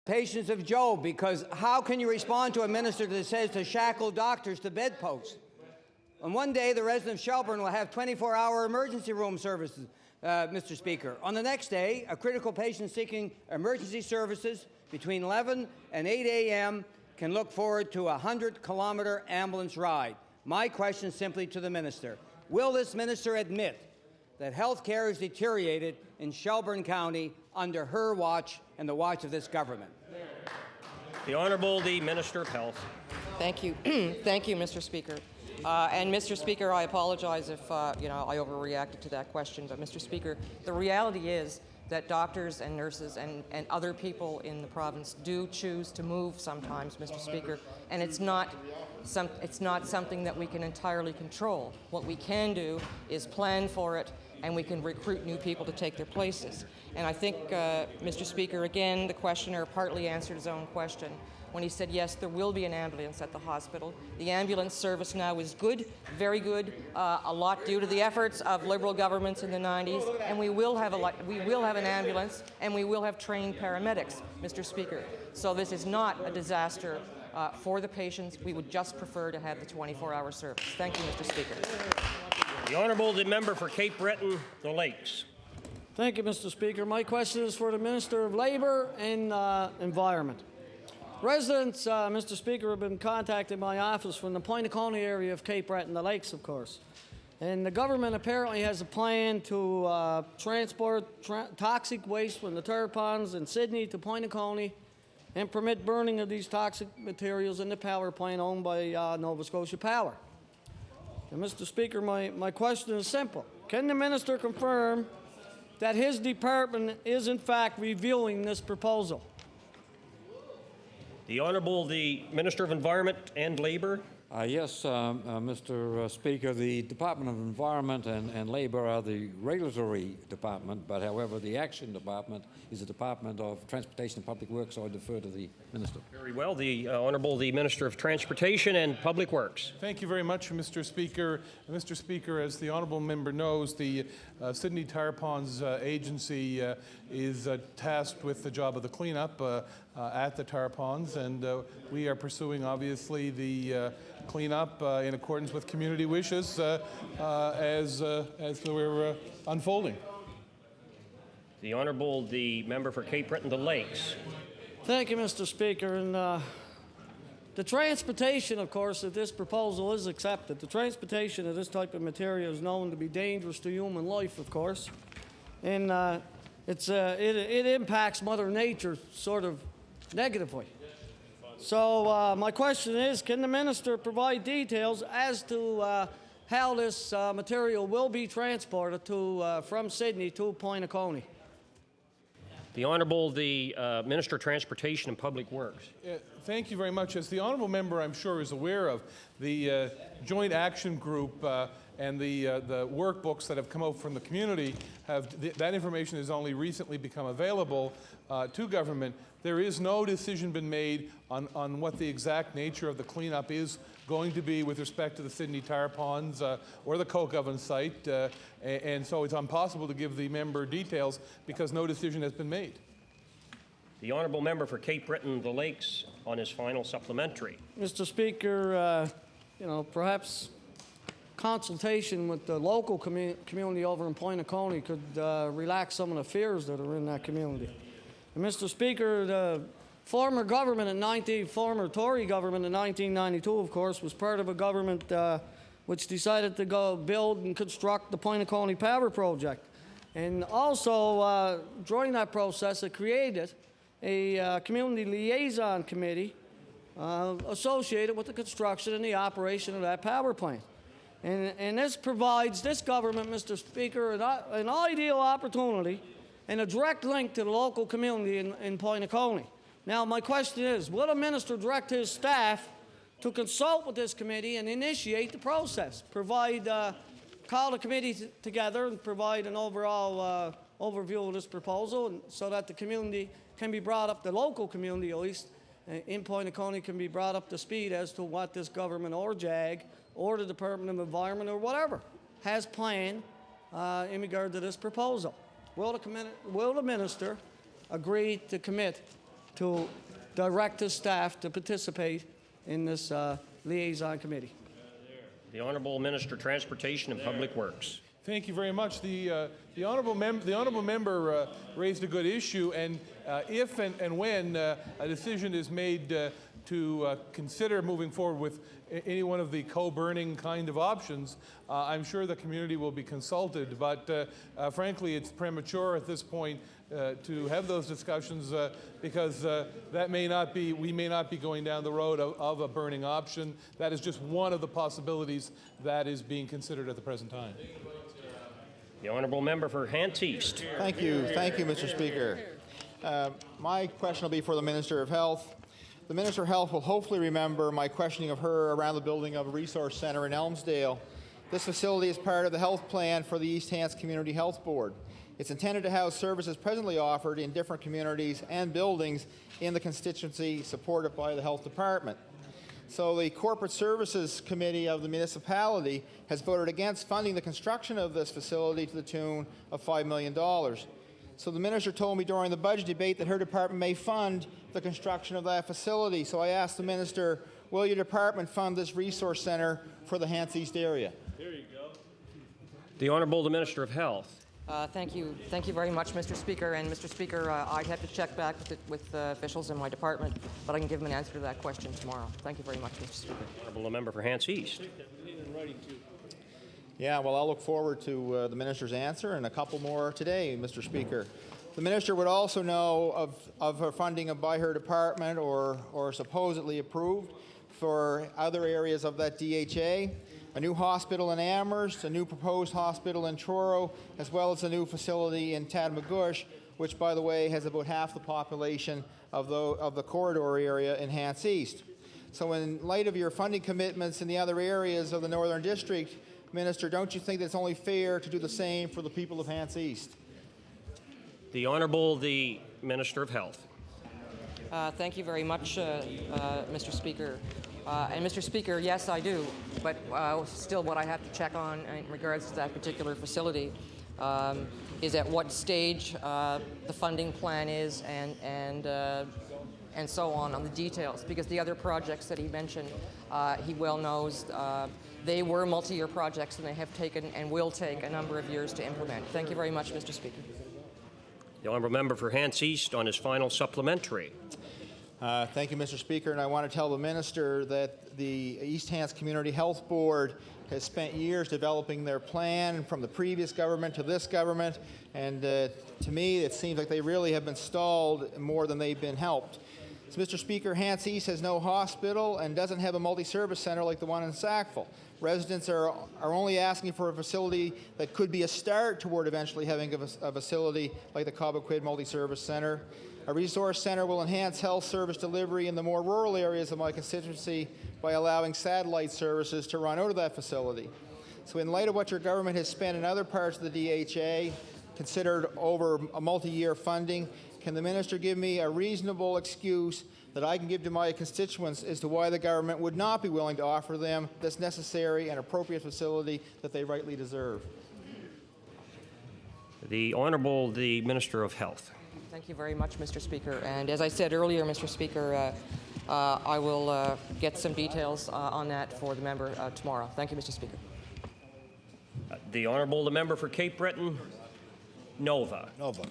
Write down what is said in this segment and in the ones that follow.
patients of Job, because how can you respond to a minister that says to shackle doctors to bedposts? On one day, the residents of Shelburne will have 24-hour emergency room services, Mr. Speaker. On the next day, a critical patient seeking emergency services between 11 and 8 a.m. can look forward to a 100-kilometer ambulance ride. My question simply to the minister: will this minister admit that health care has deteriorated in Shelburne County under her watch and the watch of this government? The Honourable the Minister of Health. Thank you. Thank you, Mr. Speaker. And Mr. Speaker, I apologize if I overreacted to that question, but Mr. Speaker, the reality is that doctors and nurses and other people in the province do choose to move sometimes, Mr. Speaker, and it's not something that we can entirely control. What we can do is plan for it, and we can recruit new people to take their places. And I think, Mr. Speaker, again, the questioner partly answered his own question when he said, yes, there will be an ambulance at the hospital. The ambulance service now is good, very good, a lot due to the efforts of Liberal governments in the 90s, and we will have an ambulance, and we will have trained paramedics, Mr. Speaker. So this is not a disaster for the patients. We would just prefer to have the 24-hour service. Thank you, Mr. Speaker. The Honourable the Member for Cape Breton, the Lakes. Thank you, Mr. Speaker. My question is for the Minister of Labour and Environment. Residents, Mr. Speaker, have been contacting my office from the Pointe-a-Coney area of Cape Breton, the Lakes, of course. And the government apparently has a plan to transport toxic waste from the Tarpons in Sydney to Pointe-a-Coney and permit burning of these toxic materials in the power plant owned by Nova Scotia Power. And Mr. Speaker, my question is simple. Can the minister confirm that his department is in fact reviewing this proposal? The Honourable the Minister of Environment and Labour. Yes, Mr. Speaker, the Department of Environment and Labour are the regulatory department, but however the action department is the Department of Transportation and Public Works, so I defer to the Minister. Very well. The Honourable the Minister of Transportation and Public Works. Thank you very much, Mr. Speaker. Mr. Speaker, as the Honourable Member knows, the Sydney Tarpons Agency is tasked with the job of the cleanup at the Tarpons, and we are pursuing, obviously, the cleanup in accordance with community wishes as we're unfolding. The Honourable the Member for Cape Breton, the Lakes. Thank you, Mr. Speaker. And the transportation, of course, if this proposal is accepted, the transportation of this type of material is known to be dangerous to human life, of course. And it impacts Mother Nature sort of negatively. So my question is, can the minister provide details as to how this material will be transported from Sydney to Pointe-a-Coney? The Honourable the Minister of Transportation and Public Works. Thank you very much. As the Honourable Member, I'm sure, is aware of, the Joint Action Group and the workbooks that have come out from the community, that information has only recently become available to government. There is no decision been made on what the exact nature of the cleanup is going to be with respect to the Sydney Tarpons or the coke oven site, and so it's impossible to give the member details because no decision has been made. The Honourable Member for Cape Breton, the Lakes, on his final supplementary. Mr. Speaker, perhaps consultation with the local community over in Pointe-a-Coney could relax some of the fears that are in that community. And Mr. Speaker, the former government former Tory government in 1992, of course, was part of a government which decided to go build and construct the Pointe-a-Coney Power Project. And also, during that process, it created a community liaison committee associated with the construction and the operation of that power plant. And this provides this government, Mr. Speaker, an ideal opportunity and a direct link to the local community in Pointe-a-Coney. Now, my question is, will the minister direct his staff to consult with this committee and initiate the process, call the committee together and provide an overall overview of this proposal so that the community can be brought up, the local community at least, in Pointe-a-Coney can be brought up to speed as to what this government or JAG or the Department of Environment or whatever has planned in regard to this proposal. Will the minister agree to commit to direct his staff to participate in this liaison committee. The Honourable Minister of Transportation and Public Works. Thank you very much. The honourable member raised a good issue, and if and when a decision is made to consider moving forward with any one of the co-burning kind of options, I'm sure the community will be consulted. But frankly, it's premature at this point to have those discussions because we may not be going down the road of a burning option. That is just one of the possibilities that is being considered at the present time. The Honourable Member for Hants East. Thank you, Mr. Speaker. My question will be for the Minister of Health. The Minister of Health will hopefully remember my questioning of her around the building of a resource centre in Elmsdale. This facility is part of the health plan for the East Hants Community Health Board. It's intended to house services presently offered in different communities and buildings in the constituency supported by the Health Department. So the Corporate Services Committee of the municipality has voted against funding the construction of this facility to the tune of $5 million. So the minister told me during the budget debate that her department may fund the construction of that facility. So I asked the minister, will your department fund this resource centre for the Hants East area? There you go. The Honourable the Minister of Health. Thank you very much, Mr. Speaker. And Mr. Speaker, I'd have to check back with officials in my department, but I can give them an answer to that question tomorrow. Thank you very much, Mr. Speaker. Honourable Member for Hants East. Yeah, well, I'll look forward to the minister's answer and a couple more today, Mr. Speaker. The minister would also know of her funding by her department or supposedly approved for other areas of that DHA. A new hospital in Amherst, a new proposed hospital in Truro, as well as a new facility in Tadmagush, which, by the way, has about half the population of the corridor area in Hants East. So in light of your funding commitments in the other areas of the Northern District, Minister, don't you think that it's only fair to do the same for the people of Hants East? The Honourable the Minister of Health. Thank you very much, Mr. Speaker. And Mr. Speaker, yes, I do, but still what I have to check on in regards to that particular facility is at what stage the funding plan is and so on the details, because the other projects that he mentioned, he well knows, they were multi-year projects and they have taken and will take a number of years to implement. Thank you very much, Mr. Speaker. The Honourable Member for Hants East on his final supplementary. Thank you, Mr. Speaker, and I want to tell the minister that the East Hants Community Health Board has spent years developing their plan from the previous government to this government, and to me it seems like they really have been stalled more than they've been helped. So, Mr. Speaker, Hants East has no hospital and doesn't have a multi-service centre like the one in Sackville. Residents are only asking for a facility that could be a start toward eventually having a facility like the Cobequid Multi-Service Centre. A resource centre will enhance health service delivery in the more rural areas of my constituency by allowing satellite services to run out of that facility. So in light of what your government has spent in other parts of the DHA, considered over a multi-year funding, can the minister give me a reasonable excuse that I can give to my constituents as to why the government would not be willing to offer them this necessary and appropriate facility that they rightly deserve? The Honourable the Minister of Health. Thank you very much, Mr. Speaker. And as I said earlier, Mr. Speaker, I will get some details on that for the member tomorrow. Thank you, Mr. Speaker. The Honourable the Member for Cape Breton, Nova. Nova.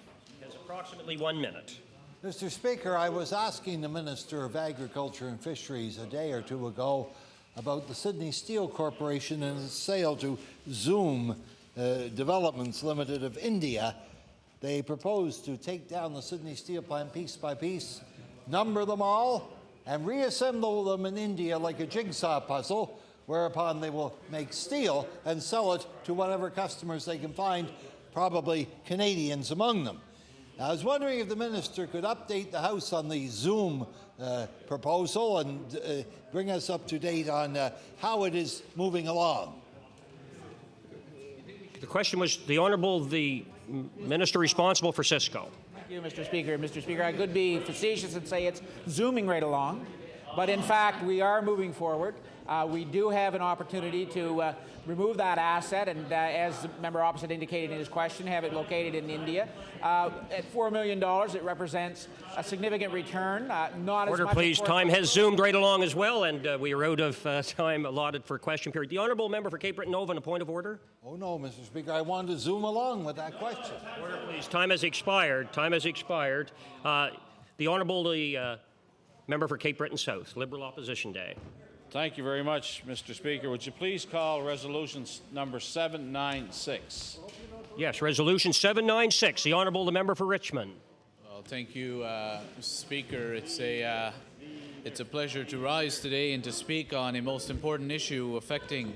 Has approximately 1 minute. Mr. Speaker, I was asking the Minister of Agriculture and Fisheries a day or two ago about the Sydney Steel Corporation and its sale to Zoom Developments Limited of India. They propose to take down the Sydney Steel plant piece by piece, number them all, and reassemble them in India like a jigsaw puzzle, whereupon they will make steel and sell it to whatever customers they can find, probably Canadians among them. Now, I was wondering if the minister could update the House on the Zoom proposal and bring us up to date on how it is moving along. The question was the Honourable the Minister responsible for Cisco. Thank you, Mr. Speaker. Mr. Speaker, I could be facetious and say it's zooming right along. But in fact, we are moving forward. We do have an opportunity to remove that asset, and as the member opposite indicated in his question, have it located in India. At $4 million, it represents a significant return. Not Order, as much please. as Time has zoomed right along as well, and we are out of time allotted for question period. The honourable member for Cape Breton Nova, on a point of order. Oh, no, Mr. Speaker, I wanted to zoom along with that question. Order, please. Time has expired. Time has expired. The honourable member for Cape Breton South, Liberal Opposition Day. Thank you very much, Mr. Speaker. Would you please call resolution number 796? Yes, resolution 796. The honourable member for Richmond. Well, thank you, Mr. Speaker. It's a pleasure to rise today and to speak on a most important issue affecting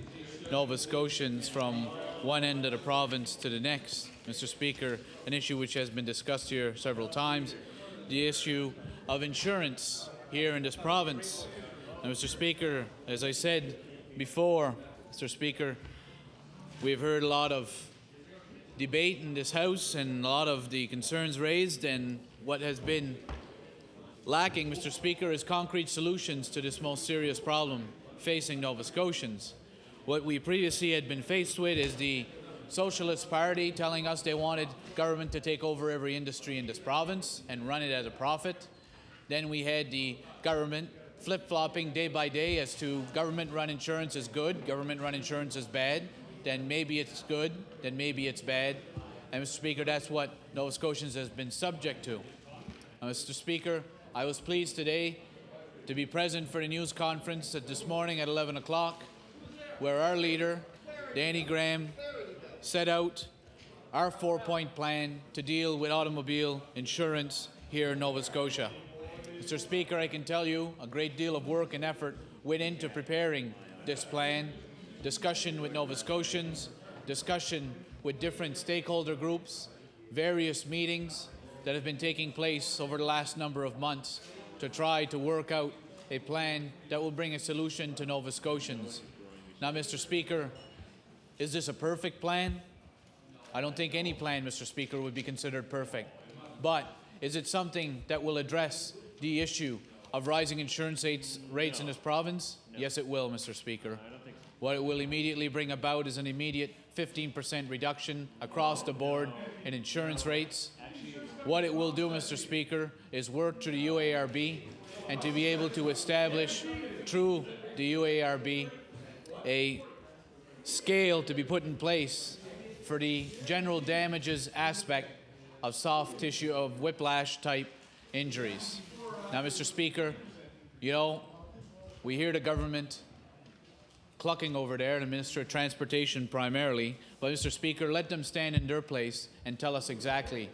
Nova Scotians from one end of the province to the next. Mr. Speaker, an issue which has been discussed here several times, the issue of insurance here in this province. Now, Mr. Speaker, as I said before, Mr. Speaker, we've heard a lot of debate in this House and a lot of the concerns raised, and what has been lacking, Mr. Speaker, is concrete solutions to this most serious problem facing Nova Scotians. What we previously had been faced with is the Socialist Party telling us they wanted government to take over every industry in this province and run it at a profit. Then we had the government flip-flopping day by day as to government-run insurance is good, government-run insurance is bad, then maybe it's good, then maybe it's bad. And Mr. Speaker, that's what Nova Scotians has been subject to. Now, Mr. Speaker, I was pleased today to be present for the news conference this morning at 11 o'clock, where our leader, Danny Graham, set out our 4-point plan to deal with automobile insurance here in Nova Scotia. Mr. Speaker, I can tell you a great deal of work and effort went into preparing this plan, discussion with Nova Scotians, discussion with different stakeholder groups, various meetings that have been taking place over the last number of months to try to work out a plan that will bring a solution to Nova Scotians. Now, Mr. Speaker, is this a perfect plan? I don't think any plan, Mr. Speaker, would be considered perfect. But is it something that will address the issue of rising insurance rates in this province? Yes, it will, Mr. Speaker. What it will immediately bring about is an immediate 15% reduction across the board in insurance rates. What it will do, Mr. Speaker, is work through the UARB and to be able to establish through the UARB a scale to be put in place for the general damages aspect of soft tissue, of whiplash type injuries. Now, Mr. Speaker, you know, we hear the government clucking over there, the Minister of Transportation primarily, but Mr. Speaker, let them stand in their place and tell us exactly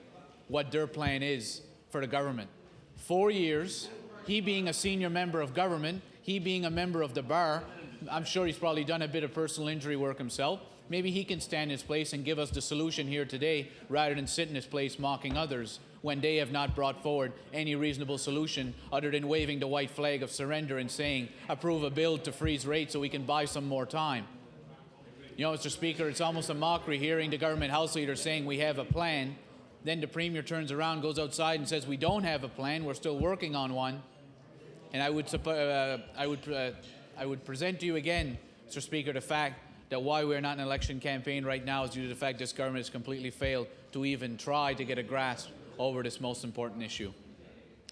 what their plan is for the government. 4 years, he being a senior member of government, he being a member of the bar, I'm sure he's probably done a bit of personal injury work himself. Maybe he can stand in his place and give us the solution here today rather than sit in his place mocking others when they have not brought forward any reasonable solution other than waving the white flag of surrender and saying, approve a bill to freeze rates so we can buy some more time. You know, Mr. Speaker, it's almost a mockery hearing the government House leader saying we have a plan. Then the Premier turns around, goes outside and says we don't have a plan, we're still working on one. And I would present to you again, Mr. Speaker, the fact that why we're not in an election campaign right now is due to the fact this government has completely failed to even try to get a grasp over this most important issue.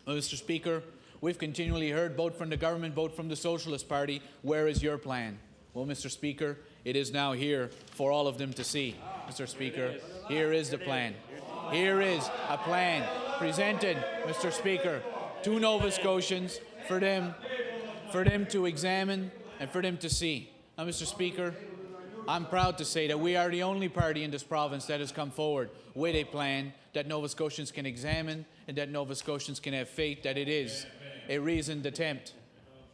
Well, Mr. Speaker, we've continually heard, both from the government, both from the Socialist Party, where is your plan? Well, Mr. Speaker, it is now here for all of them to see. Mr. Speaker, here is the plan. Here is a plan presented, Mr. Speaker, to Nova Scotians for them to examine and for them to see. Now, Mr. Speaker, I'm proud to say that we are the only party in this province that has come forward with a plan that Nova Scotians can examine and that Nova Scotians can have faith that it is a reasoned attempt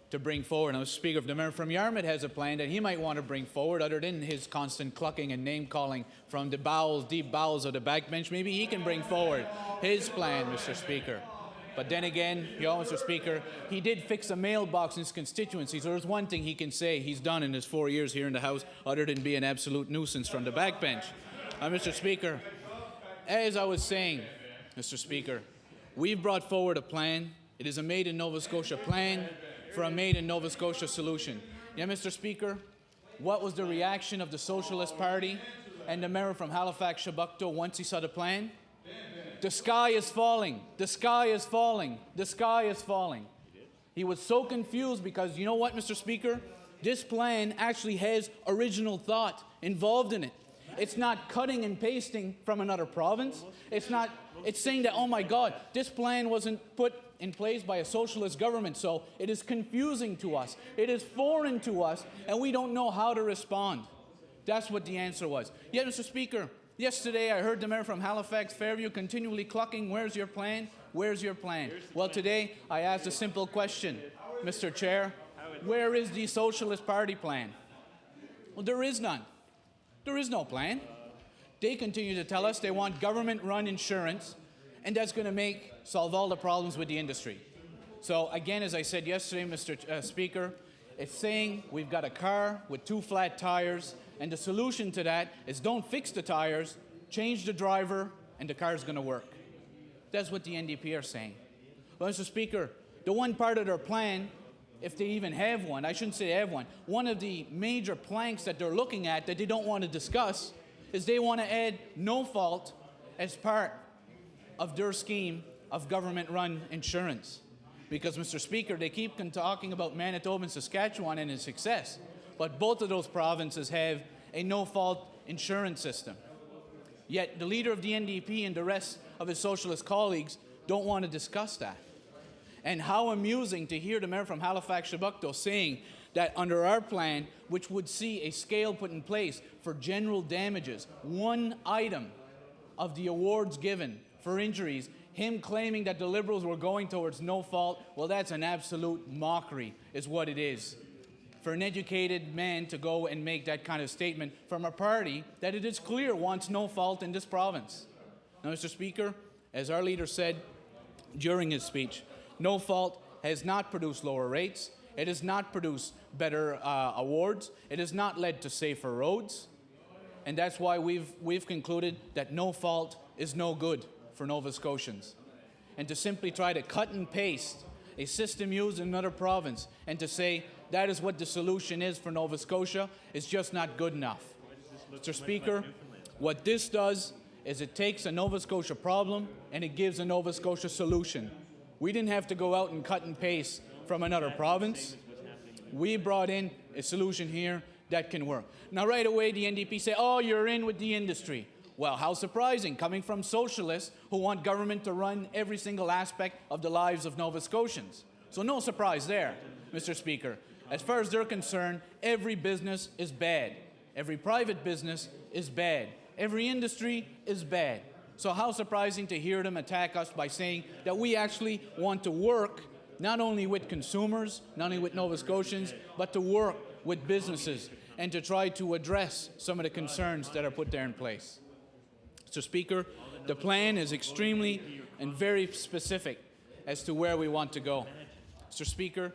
to bring forward. Now, Mr. Speaker, if the member from Yarmouth has a plan that he might want to bring forward other than his constant clucking and name-calling from the bowels, deep bowels of the backbench, maybe he can bring forward his plan, Mr. Speaker. But then again, you know, Mr. Speaker, he did fix a mailbox in his constituency, so there's one thing he can say he's done in his 4 years here in the House other than be an absolute nuisance from the backbench. Mr. Speaker, as I was saying, Mr. Speaker, we've brought forward a plan. It is a Made in Nova Scotia plan for a made in Nova Scotia solution. Yeah, Mr. Speaker, what was the reaction of the Socialist Party and the member from Halifax Shabukto once he saw the plan? The sky is falling, the sky is falling, the sky is falling. He was so confused because, you know what, Mr. Speaker? This plan actually has original thought involved in it. It's not cutting and pasting from another province. It's saying that, oh my God, this plan wasn't put in place by a socialist government, so it is confusing to us. It is foreign to us, and we don't know how to respond. That's what the answer was. Yet, Mr. Speaker, yesterday I heard the mayor from Halifax Fairview continually clucking, where's your plan? Where's your plan? Well, today I asked a simple question, Mr. Chair, where is the Socialist Party plan? Well, there is none. There is no plan. They continue to tell us they want government-run insurance, and that's going to solve all the problems with the industry. So again, as I said yesterday, Mr. Speaker, it's saying we've got a car with 2 flat tires, and the solution to that is don't fix the tires, change the driver, and the car's going to work. That's what the NDP are saying. Well, Mr. Speaker, the one part of their plan, if they even have one, I shouldn't say they have one of the major planks that they're looking at that they don't want to discuss is they want to add no fault as part of their scheme of government-run insurance. Because, Mr. Speaker, they keep talking about Manitoba and Saskatchewan and its success, but both of those provinces have a no-fault insurance system. Yet the leader of the NDP and the rest of his socialist colleagues don't want to discuss that. And how amusing to hear the mayor from Halifax Shabukto saying that under our plan, which would see a scale put in place for general damages, one item of the awards given for injuries, him claiming that the Liberals were going towards no fault, well, that's an absolute mockery, is what it is. For an educated man to go and make that kind of statement from a party that it is clear wants no fault in this province. Now, Mr. Speaker, as our leader said during his speech, no fault has not produced lower rates. It has not produced better awards. It has not led to safer roads. And that's why we've concluded that no fault is no good for Nova Scotians. And to simply try to cut and paste a system used in another province and to say that is what the solution is for Nova Scotia is just not good enough. Mr. Speaker, what this does is it takes a Nova Scotia problem and it gives a Nova Scotia solution. We didn't have to go out and cut and paste from another province. We brought in a solution here that can work. Now, right away, the NDP say, oh, you're in with the industry. Well, how surprising, coming from socialists who want government to run every single aspect of the lives of Nova Scotians. So no surprise there, Mr. Speaker. As far as they're concerned, every business is bad. Every private business is bad. Every industry is bad. So how surprising to hear them attack us by saying that we actually want to work not only with consumers, not only with Nova Scotians, but to work with businesses and to try to address some of the concerns that are put there in place. Mr. Speaker, the plan is extremely and very specific as to where we want to go. Mr. Speaker,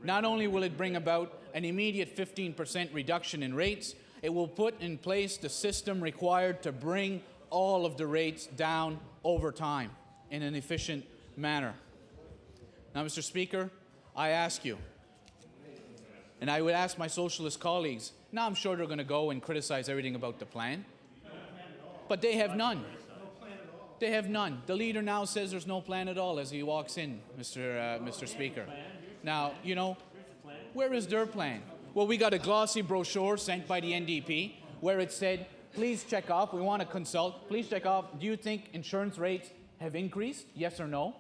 not only will it bring about an immediate 15% reduction in rates, it will put in place the system required to bring all of the rates down over time in an efficient manner. Now, Mr. Speaker, I ask you, and I would ask my socialist colleagues, now I'm sure they're going to go and criticize everything about the plan, but they have none. They have none. The leader now says there's no plan at all as he walks in, Mr. Speaker. Now, you know, where is their plan? Well, we got a glossy brochure sent by the NDP where it said, please check off, we want to consult, please check off, do you think insurance rates have increased? Yes or no?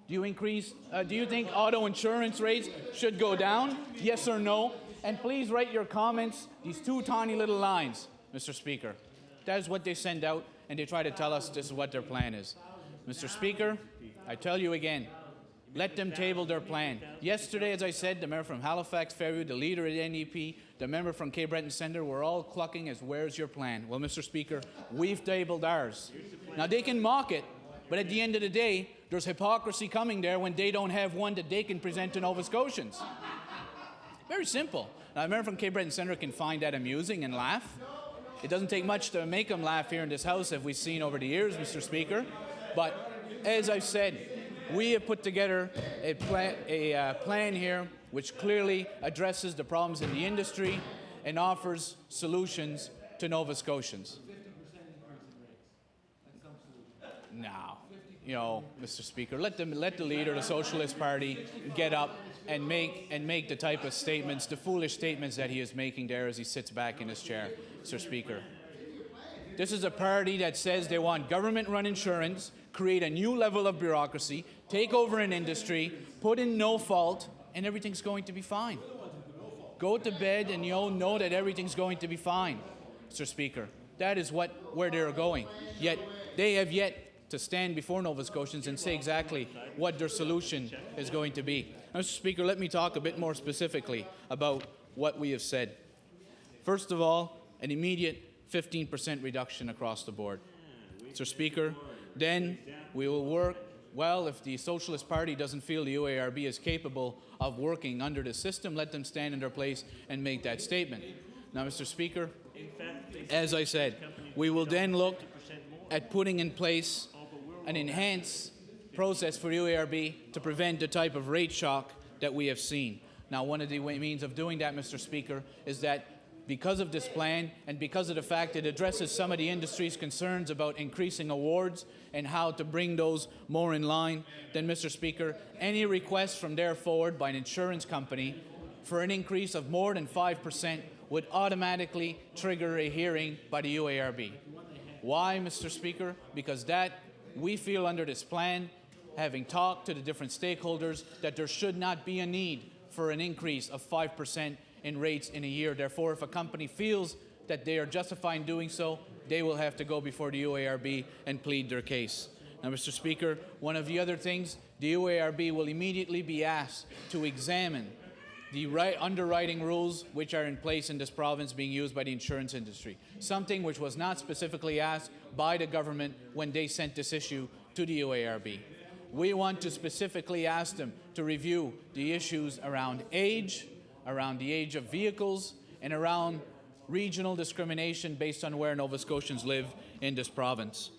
Do you think auto insurance rates should go down? Yes or no? And please write your comments, these 2 tiny little lines, Mr. Speaker. That is what they send out, and they try to tell us this is what their plan is. Mr. Speaker, I tell you again, let them table their plan. Yesterday, as I said, the mayor from Halifax Fairview, the leader of the NDP, the member from Cape Breton Centre were all clucking as, where's your plan? Well, Mr. Speaker, we've tabled ours. Now, they can mock it, but at the end of the day, there's hypocrisy coming there when they don't have one that they can present to Nova Scotians. Very simple. Now, the member from Cape Breton Centre can find that amusing and laugh. It doesn't take much to make them laugh here in this House, as we've seen over the years, Mr. Speaker. But as I've said, We have put together a plan here which clearly addresses the problems in the industry and offers solutions to Nova Scotians. Now, Mr. Speaker, let the leader of the Socialist Party get up and make the type of statements, the foolish statements that he is making there as he sits back in his chair, Mr. Speaker. This is a party that says they want government-run insurance, create a new level of bureaucracy, take over an industry, put in no fault, and everything's going to be fine. Go to bed and you'll know that everything's going to be fine, Mr. Speaker. That is where they're going. Yet they have yet to stand before Nova Scotians and say exactly what their solution is going to be. Now, Mr. Speaker, let me talk a bit more specifically about what we have said. First of all, an immediate 15% reduction across the board. Mr. Speaker, then we will work, well, if the Socialist Party doesn't feel the UARB is capable of working under the system, let them stand in their place and make that statement. Now, Mr. Speaker, as I said, we will then look at putting in place an enhanced process for UARB to prevent the type of rate shock that we have seen. Now, one of the means of doing that, Mr. Speaker, is that because of this plan and because of the fact it addresses some of the industry's concerns about increasing awards and how to bring those more in line, then, Mr. Speaker, any request from there forward by an insurance company for an increase of more than 5% would automatically trigger a hearing by the UARB. Why, Mr. Speaker? Because we feel under this plan, having talked to the different stakeholders, that there should not be a need for an increase of 5% in rates in a year. Therefore, if a company feels that they are justified in doing so, they will have to go before the UARB and plead their case. Now, Mr. Speaker, one of the other things, the UARB will immediately be asked to examine the underwriting rules which are in place in this province being used by the insurance industry, something which was not specifically asked by the government when they sent this issue to the UARB. We want to specifically ask them to review the issues around the age of vehicles, and around regional discrimination based on where Nova Scotians live in this province.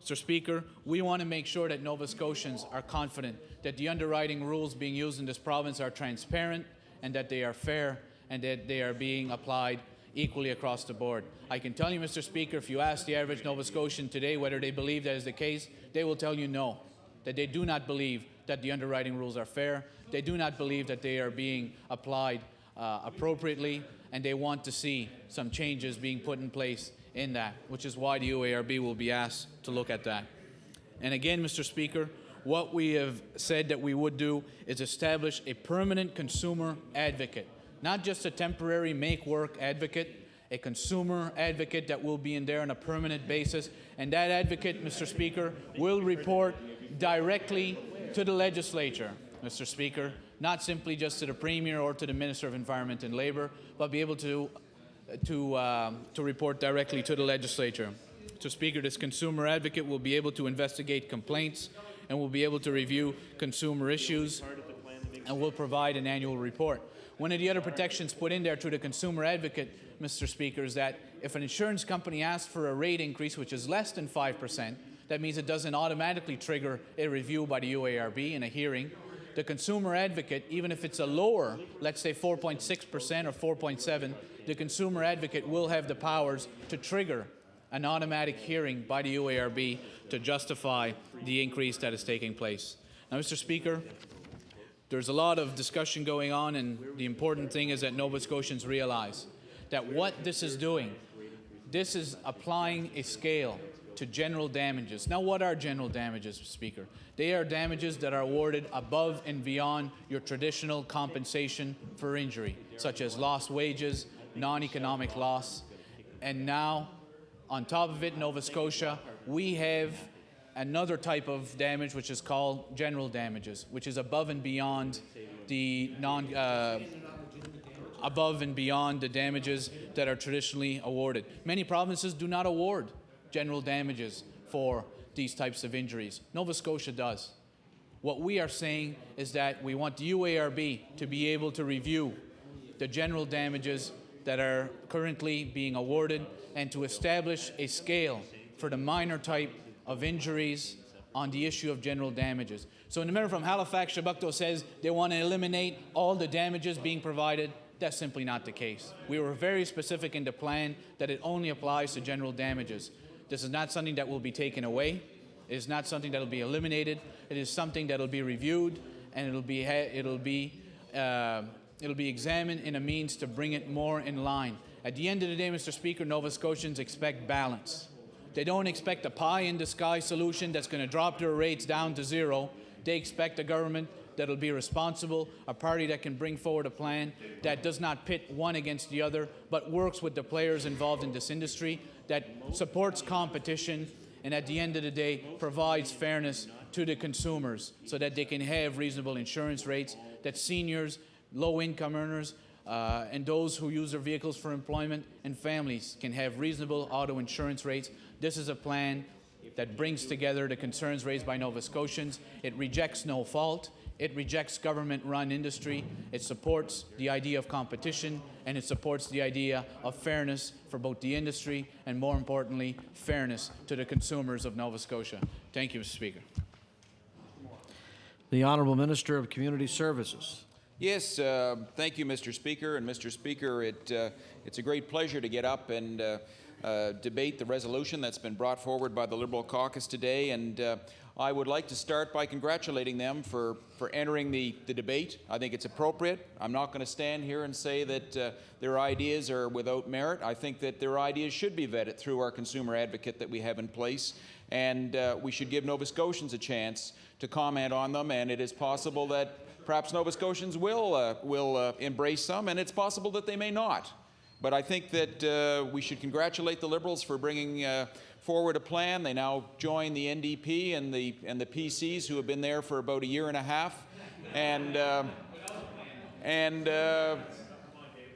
Mr. Speaker, we want to make sure that Nova Scotians are confident that the underwriting rules being used in this province are transparent and that they are fair and that they are being applied equally across the board. I can tell you, Mr. Speaker, if you ask the average Nova Scotian today whether they believe that is the case, they will tell you no, that they do not believe that the underwriting rules are fair, they do not believe that they are being applied appropriately, and they want to see some changes being put in place in that, which is why the UARB will be asked to look at that. And again, Mr. Speaker, what we have said that we would do is establish a permanent consumer advocate, not just a temporary make-work advocate, a consumer advocate that will be in there on a permanent basis, and that advocate, Mr. Speaker, will report directly to the legislature, Mr. Speaker, not simply just to the Premier or to the Minister of Environment and Labour, but be able to report directly to the legislature. Mr. Speaker, this consumer advocate will be able to investigate complaints and will be able to review consumer issues and will provide an annual report. One of the other protections put in there through the consumer advocate, Mr. Speaker, is that if an insurance company asks for a rate increase which is less than 5%, that means it doesn't automatically trigger a review by the UARB in a hearing. The consumer advocate, even if it's a lower, let's say 4.6% or 4.7%, the consumer advocate will have the powers to trigger an automatic hearing by the UARB to justify the increase that is taking place. Now, Mr. Speaker, there's a lot of discussion going on, and the important thing is that Nova Scotians realize that what this is doing, this is applying a scale to general damages. Now, what are general damages, Speaker? They are damages that are awarded above and beyond your traditional compensation for injury, such as lost wages, non-economic loss. And now, on top of it, Nova Scotia, we have another type of damage which is called general damages, which is above and beyond the damages that are traditionally awarded. Many provinces do not award general damages for these types of injuries. Nova Scotia does. What we are saying is that we want the UARB to be able to review the general damages that are currently being awarded and to establish a scale for the minor type of injuries on the issue of general damages. So when the member from Halifax Shabukto says they want to eliminate all the damages being provided, that's simply not the case. We were very specific in the plan that it only applies to general damages. This is not something that will be taken away. It is not something that will be eliminated. It is something that will be reviewed, and it'll be examined in a means to bring it more in line. At the end of the day, Mr. Speaker, Nova Scotians expect balance. They don't expect a pie-in-the-sky solution that's going to drop their rates down to zero. They expect a government that will be responsible, a party that can bring forward a plan that does not pit one against the other, but works with the players involved in this industry, that supports competition, and at the end of the day, provides fairness to the consumers so that they can have reasonable insurance rates, that seniors, low-income earners, and those who use their vehicles for employment and families can have reasonable auto insurance rates. This is a plan that brings together the concerns raised by Nova Scotians. It rejects no fault. It rejects government-run industry. It supports the idea of competition, and it supports the idea of fairness for both the industry and, more importantly, fairness to the consumers of Nova Scotia. Thank you, Mr. Speaker. The Honourable Minister of Community Services. Yes, thank you, Mr. Speaker. And Mr. Speaker, it's a great pleasure to get up and debate the resolution that's been brought forward by the Liberal caucus today. And I would like to start by congratulating them for entering the debate. I think it's appropriate. I'm not going to stand here and say that their ideas are without merit. I think that their ideas should be vetted through our consumer advocate that we have in place. And we should give Nova Scotians a chance to comment on them. And it is possible that perhaps Nova Scotians will embrace some, and it's possible that they may not. But I think that we should congratulate the Liberals for bringing forward a plan. They now join the NDP and the PCs, who have been there for about a year and a half, and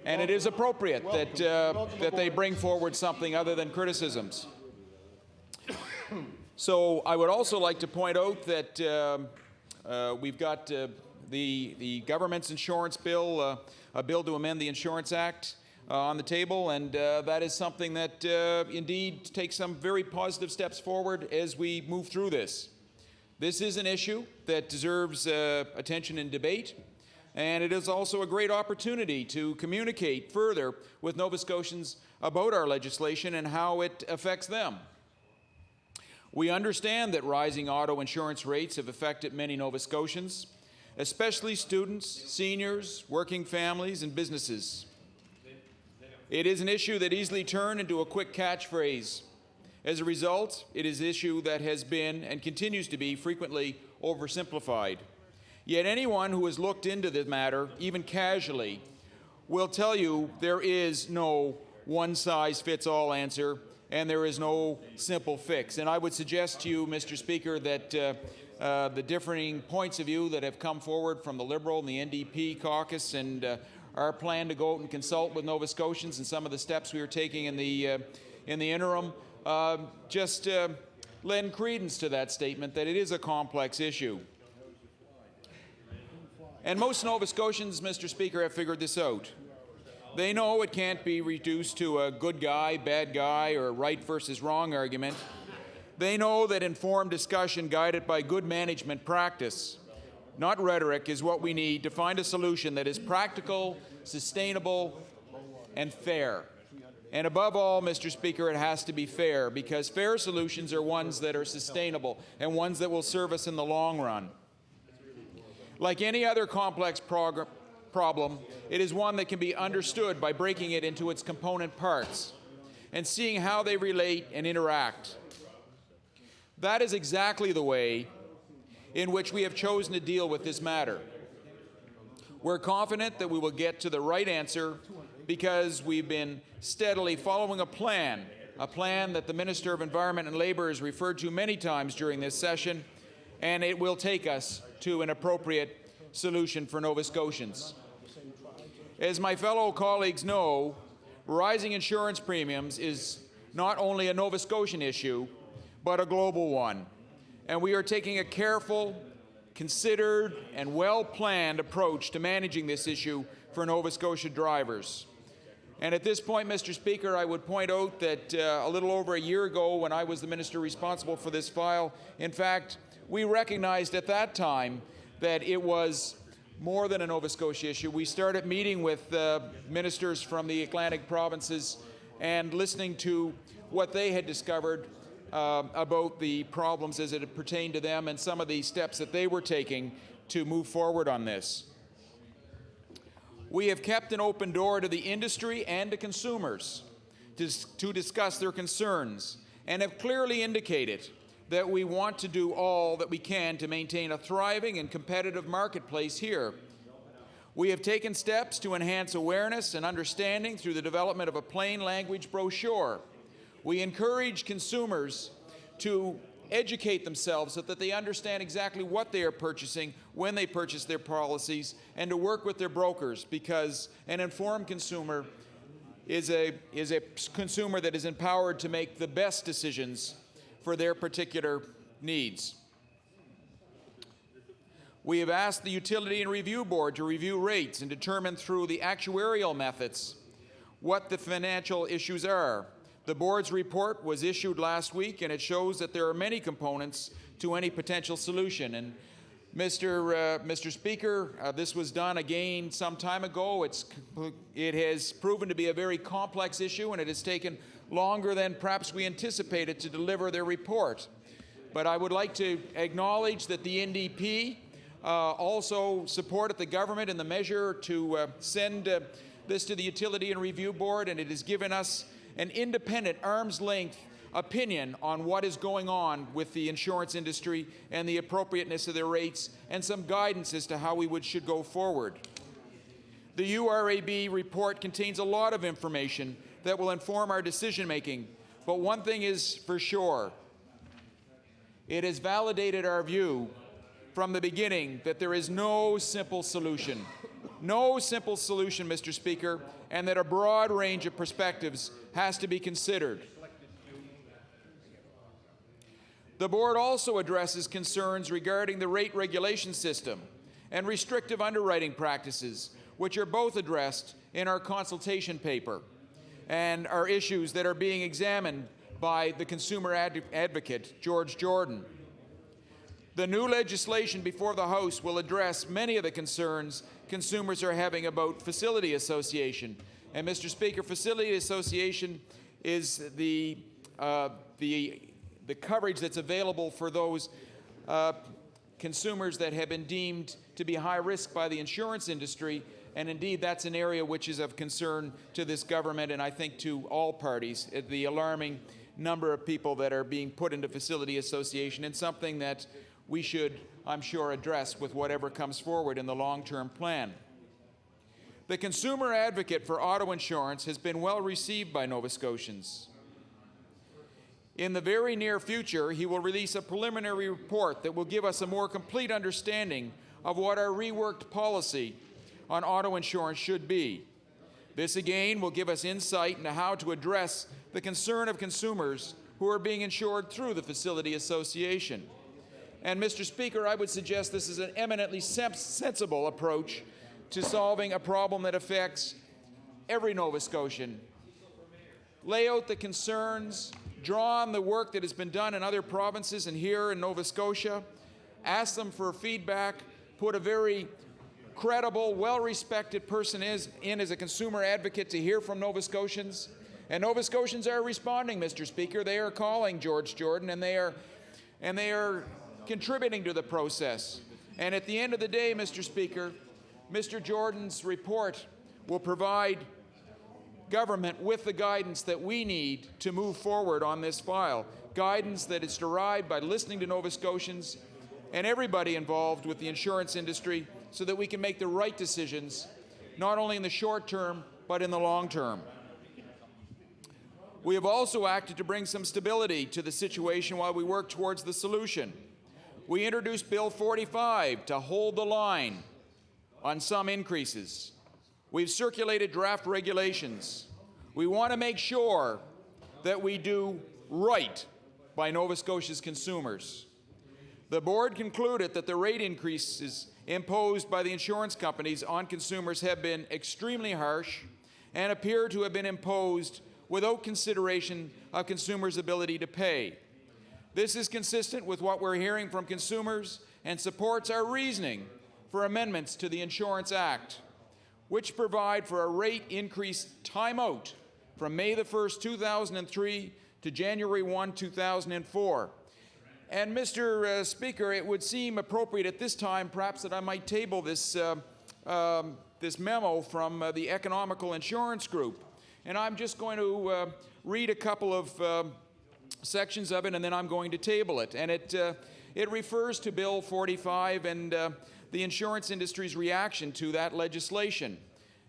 it is appropriate that they bring forward something other than criticisms. So I would also like to point out that we've got the government's insurance bill, a bill to amend the Insurance Act, on the table, and that is something that indeed takes some very positive steps forward as we move through this. This is an issue that deserves attention and debate, and it is also a great opportunity to communicate further with Nova Scotians about our legislation and how it affects them. We understand that rising auto insurance rates have affected many Nova Scotians, especially students, seniors, working families, and businesses. It is an issue that easily turned into a quick catchphrase. As a result, it is an issue that has been and continues to be frequently oversimplified. Yet anyone who has looked into the matter, even casually, will tell you there is no one-size-fits-all answer, and there is no simple fix. And I would suggest to you, Mr. Speaker, that the differing points of view that have come forward from the Liberal and the NDP caucus, and our plan to go out and consult with Nova Scotians and some of the steps we are taking in the interim, just lend credence to that statement that it is a complex issue. And most Nova Scotians, Mr. Speaker, have figured this out. They know it can't be reduced to a good guy, bad guy, or right versus wrong argument. They know that informed discussion guided by good management practice, not rhetoric, is what we need to find a solution that is practical, sustainable, and fair. And above all, Mr. Speaker, it has to be fair, because fair solutions are ones that are sustainable and ones that will serve us in the long run. Like any other complex problem, it is one that can be understood by breaking it into its component parts and seeing how they relate and interact. That is exactly the way in which we have chosen to deal with this matter. We're confident that we will get to the right answer because we've been steadily following a plan that the Minister of Environment and Labour has referred to many times during this session, and it will take us to an appropriate solution for Nova Scotians. As my fellow colleagues know, rising insurance premiums is not only a Nova Scotian issue, but a global one. And we are taking a careful, considered, and well-planned approach to managing this issue for Nova Scotia drivers. And at this point, Mr. Speaker, I would point out that a little over a year ago, when I was the minister responsible for this file, in fact, we recognized at that time that it was more than a Nova Scotia issue. We started meeting with ministers from the Atlantic provinces and listening to what they had discovered about the problems as it pertained to them and some of the steps that they were taking to move forward on this. We have kept an open door to the industry and to consumers to discuss their concerns and have clearly indicated that we want to do all that we can to maintain a thriving and competitive marketplace here. We have taken steps to enhance awareness and understanding through the development of a plain language brochure. We encourage consumers to educate themselves so that they understand exactly what they are purchasing when they purchase their policies, and to work with their brokers, because an informed consumer is a consumer that is empowered to make the best decisions for their particular needs. We have asked the Utility and Review Board to review rates and determine through the actuarial methods what the financial issues are. The board's report was issued last week, and it shows that there are many components to any potential solution. And Mr. Speaker, this was done again some time ago. It has proven to be a very complex issue, and it has taken longer than perhaps we anticipated to deliver their report. But I would like to acknowledge that the NDP also supported the government in the measure to send this to the Utility and Review Board, and it has given us an independent, arm's-length opinion on what is going on with the insurance industry and the appropriateness of their rates, and some guidance as to how we should go forward. The URAB report contains a lot of information that will inform our decision-making, but one thing is for sure: it has validated our view from the beginning that there is no simple solution. No simple solution, Mr. Speaker, and that a broad range of perspectives has to be considered. The board also addresses concerns regarding the rate regulation system and restrictive underwriting practices, which are both addressed in our consultation paper and are issues that are being examined by the consumer advocate, George Jordan. The new legislation before the House will address many of the concerns consumers are having about facility association. And Mr. Speaker, facility association is the coverage that's available for those consumers that have been deemed to be high risk by the insurance industry. And indeed, that's an area which is of concern to this government, and I think to all parties, the alarming number of people that are being put into facility association, and something that we should, I'm sure, address with whatever comes forward in the long-term plan. The consumer advocate for auto insurance has been well received by Nova Scotians. In the very near future, he will release a preliminary report that will give us a more complete understanding of what our reworked policy on auto insurance should be. This again will give us insight into how to address the concern of consumers who are being insured through the facility association. And Mr. Speaker, I would suggest this is an eminently sensible approach to solving a problem that affects every Nova Scotian. Lay out the concerns, draw on the work that has been done in other provinces and here in Nova Scotia, ask them for feedback, put a very credible, well-respected person in as a consumer advocate to hear from Nova Scotians. And Nova Scotians are responding, Mr. Speaker. They are calling George Jordan, and they are contributing to the process. And at the end of the day, Mr. Speaker, Mr. Jordan's report will provide government with the guidance that we need to move forward on this file. Guidance that is derived by listening to Nova Scotians and everybody involved with the insurance industry, so that we can make the right decisions, not only in the short term, but in the long term. We have also acted to bring some stability to the situation while we work towards the solution. We introduced Bill 45 to hold the line on some increases. We've circulated draft regulations. We want to make sure that we do right by Nova Scotia's consumers. The board concluded that the rate increases imposed by the insurance companies on consumers have been extremely harsh and appear to have been imposed without consideration of consumers' ability to pay. This is consistent with what we're hearing from consumers and supports our reasoning for amendments to the Insurance Act, which provide for a rate increase timeout from May the 1st, 2003 to January 1, 2004. And Mr. Speaker, it would seem appropriate at this time perhaps that I might table this, this memo from the Economical Insurance Group. And I'm just going to read a couple of sections of it, and then I'm going to table it. And it refers to Bill 45 and the insurance industry's reaction to that legislation.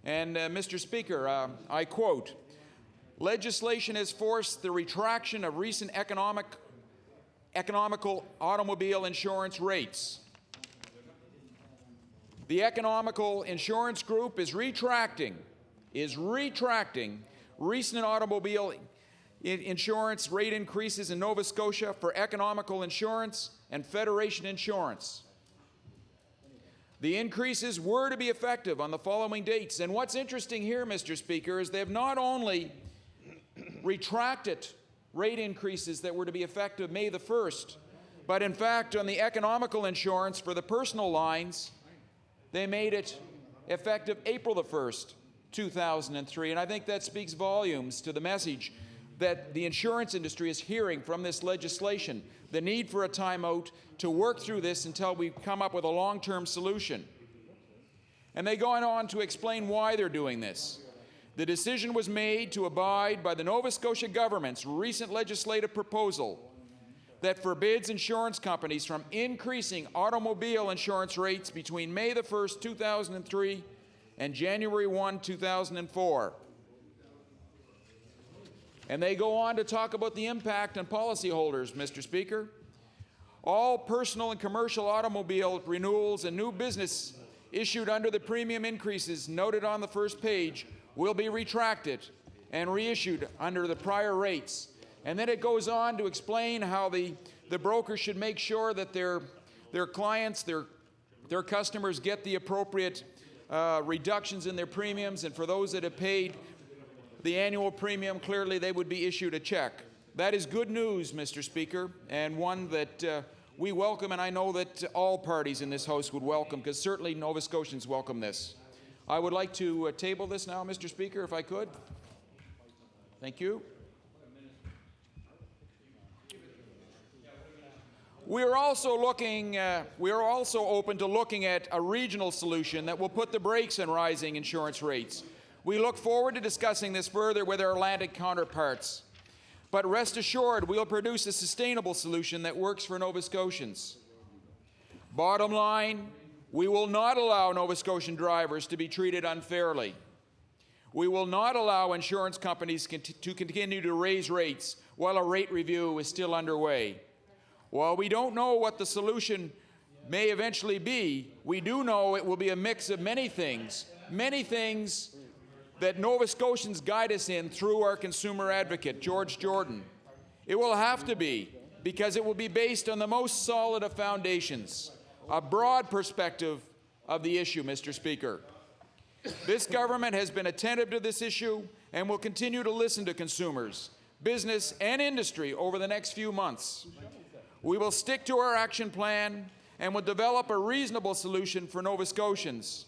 And Mr. Speaker, I quote, "Legislation has forced the retraction of recent economical automobile insurance rates. The Economical Insurance Group is retracting recent automobile insurance rate increases in Nova Scotia for Economical Insurance and Federation Insurance. The increases were to be effective on the following dates." And what's interesting here, Mr. Speaker, is they have not only retracted rate increases that were to be effective May the 1st, but in fact on the economical insurance for the personal lines, they made it effective April the 1st, 2003. And I think that speaks volumes to the message that the insurance industry is hearing from this legislation, the need for a timeout to work through this until we come up with a long-term solution. And they go on to explain why they're doing this. The decision was made to abide by the Nova Scotia government's recent legislative proposal that forbids insurance companies from increasing automobile insurance rates between May the 1st, 2003 and January 1, 2004. And they go on to talk about the impact on policyholders, Mr. Speaker. All personal and commercial automobile renewals and new business issued under the premium increases noted on the first page will be retracted and reissued under the prior rates. And then it goes on to explain how the broker should make sure that their clients, their customers get the appropriate reductions in their premiums, and for those that have paid the annual premium, clearly they would be issued a check. That is good news, Mr. Speaker, and one that we welcome, and I know that all parties in this House would welcome, because certainly Nova Scotians welcome this. I would like to table this now, Mr. Speaker, if I could. Thank you. We are also open to looking at a regional solution that will put the brakes on rising insurance rates. We look forward to discussing this further with our Atlantic counterparts. But rest assured, we'll produce a sustainable solution that works for Nova Scotians. Bottom line, we will not allow Nova Scotian drivers to be treated unfairly. We will not allow insurance companies to continue to raise rates while a rate review is still underway. While we don't know what the solution may eventually be, we do know it will be a mix of many things that Nova Scotians guide us in through our consumer advocate, George Jordan. It will have to be, because it will be based on the most solid of foundations, a broad perspective of the issue, Mr. Speaker. This government has been attentive to this issue and will continue to listen to consumers, business, and industry over the next few months. We will stick to our action plan and will develop a reasonable solution for Nova Scotians.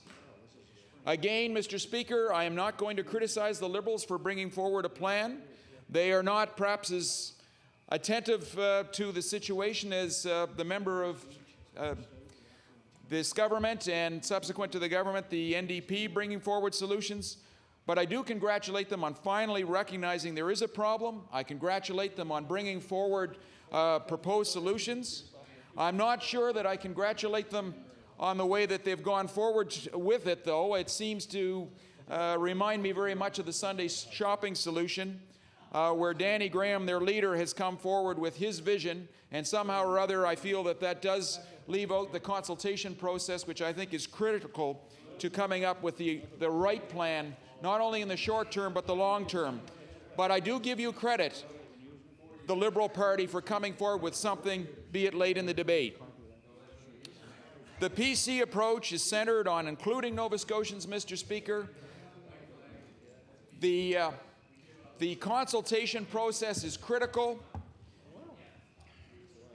Again, Mr. Speaker, I am not going to criticize the Liberals for bringing forward a plan. They are not perhaps as attentive to the situation as the member of this government and subsequent to the government, the NDP, bringing forward solutions. But I do congratulate them on finally recognizing there is a problem. I congratulate them on bringing forward proposed solutions. I'm not sure that I congratulate them on the way that they've gone forward with it, though. It seems to remind me very much of the Sunday shopping solution, where Danny Graham, their leader, has come forward with his vision, and somehow or other I feel that that does leave out the consultation process, which I think is critical to coming up with the right plan, not only in the short term but the long term. But I do give you credit, the Liberal Party, for coming forward with something, be it late in the debate. The PC approach is centered on including Nova Scotians, Mr. Speaker. The consultation process is critical.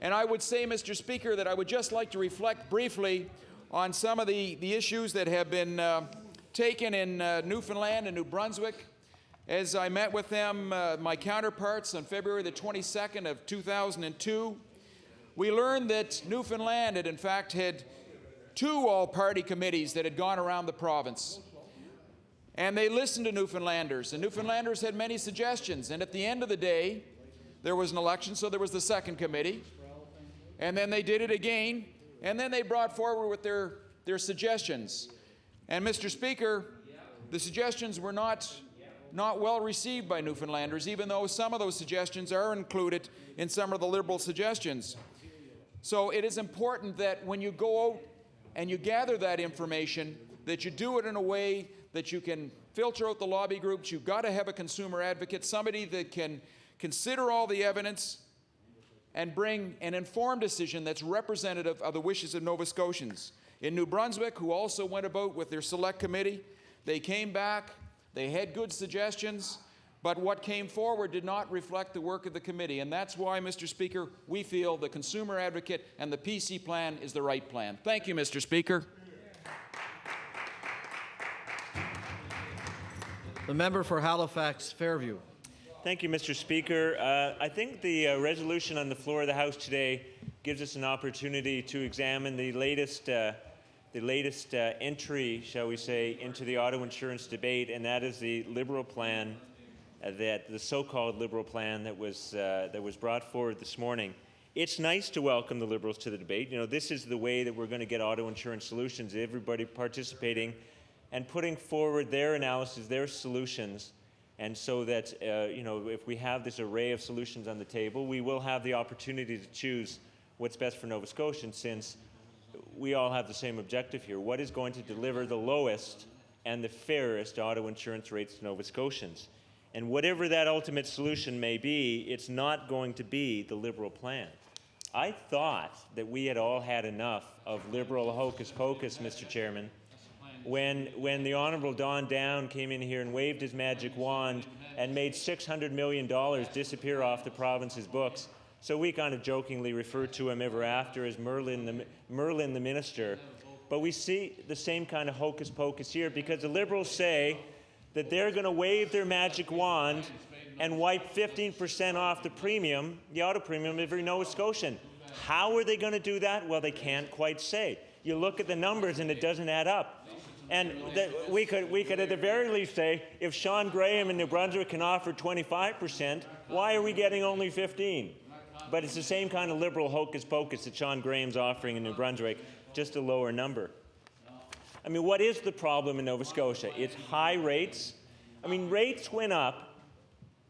And I would say, Mr. Speaker, that I would just like to reflect briefly on some of the issues that have been taken in Newfoundland and New Brunswick. As I met with them, my counterparts, on February the 22nd of 2002, we learned that Newfoundland had in fact had 2 all-party committees that had gone around the province. And they listened to Newfoundlanders, and Newfoundlanders had many suggestions. And at the end of the day, there was an election, so there was the second committee. And then they did it again, and then they brought forward with their suggestions. And Mr. Speaker, the suggestions were not well received by Newfoundlanders, even though some of those suggestions are included in some of the Liberal suggestions. So it is important that when you go out and you gather that information, that you do it in a way that you can filter out the lobby groups. You've got to have a consumer advocate, somebody that can consider all the evidence and bring an informed decision that's representative of the wishes of Nova Scotians. In New Brunswick, who also went about with their select committee, they came back, they had good suggestions, but what came forward did not reflect the work of the committee. And that's why, Mr. Speaker, we feel the consumer advocate and the PC plan is the right plan. Thank you, Mr. Speaker. The member for Halifax Fairview. Thank you, Mr. Speaker. I think the resolution on the floor of the House today gives us an opportunity to examine the latest entry, shall we say, into the auto insurance debate, and that is the Liberal plan, the so-called Liberal plan that was brought forward this morning. It's nice to welcome the Liberals to the debate. You know, this is the way that we're going to get auto insurance solutions, everybody participating and putting forward their analysis, their solutions. And so that, if we have this array of solutions on the table, we will have the opportunity to choose what's best for Nova Scotians, since we all have the same objective here. What is going to deliver the lowest and the fairest auto insurance rates to Nova Scotians? And whatever that ultimate solution may be, it's not going to be the Liberal plan. I thought that we had all had enough of Liberal hocus pocus, Mr. Chairman, when the Honourable Don Down came in here and waved his magic wand and made $600 million disappear off the province's books. So we kind of jokingly refer to him ever after as Merlin the Minister. But we see the same kind of hocus pocus here, because the Liberals say that they're going to wave their magic wand and wipe 15% off the premium, the auto premium, of every Nova Scotian. How are they going to do that? Well, they can't quite say. You look at the numbers and it doesn't add up. And we could at the very least say, if Sean Graham in New Brunswick can offer 25%, why are we getting only 15%? But it's the same kind of Liberal hocus pocus that Sean Graham's offering in New Brunswick, just a lower number. I mean, what is the problem in Nova Scotia? It's high rates. I mean, rates went up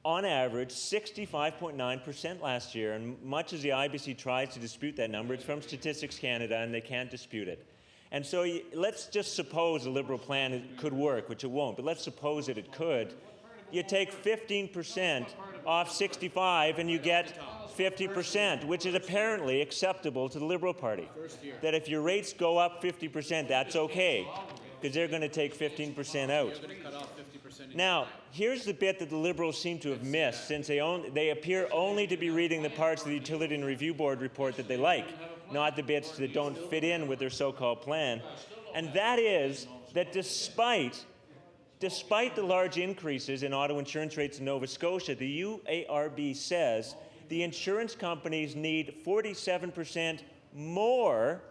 on average 65.9% last year, and much as the IBC tries to dispute that number, it's from Statistics Canada, and they can't dispute it. And so let's just suppose the Liberal plan could work, which it won't, but let's suppose that it could. You take 15% off 65 and you get 50%, which is apparently acceptable to the Liberal Party. That if your rates go up 50%, that's okay, because they're going to take 15% out. Now, here's the bit that the Liberals seem to have missed, since they appear only to be reading the parts of the Utility and Review Board report that they like, not the bits that don't fit in with their so-called plan. And that is that despite the large increases in auto insurance rates in Nova Scotia, the UARB says the insurance companies need 47% more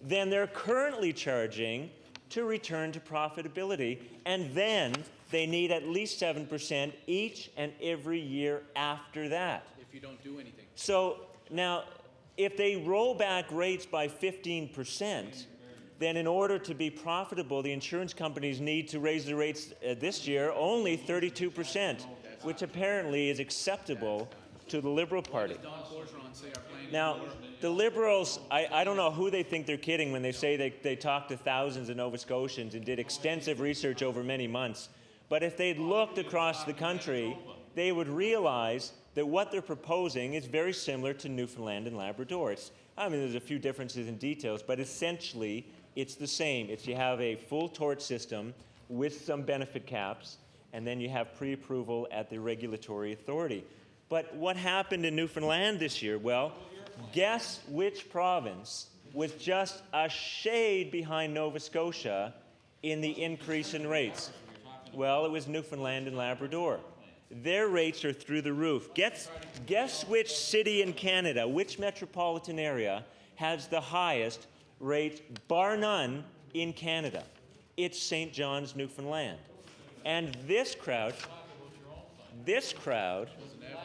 than they're currently charging to return to profitability, and then they need at least 7% each and every year after that. If you don't do anything. So now, if they roll back rates by 15%, then in order to be profitable, the insurance companies need to raise the rates this year only 32%, which apparently is acceptable to the Liberal Party. Now, the Liberals, I don't know who they think they're kidding when they say they talked to thousands of Nova Scotians and did extensive research over many months. But if they'd looked across the country, they would realize that what they're proposing is very similar to Newfoundland and Labrador. There's a few differences in details, but essentially it's the same. You have a full tort system with some benefit caps, and then you have pre-approval at the regulatory authority. But what happened in Newfoundland this year? Well, Guess which province was just a shade behind Nova Scotia in the increase in rates? Well, it was Newfoundland and Labrador. Their rates are through the roof. Guess which city in Canada, which metropolitan area, has the highest rates, bar none, in Canada? It's St. John's, Newfoundland. And this crowd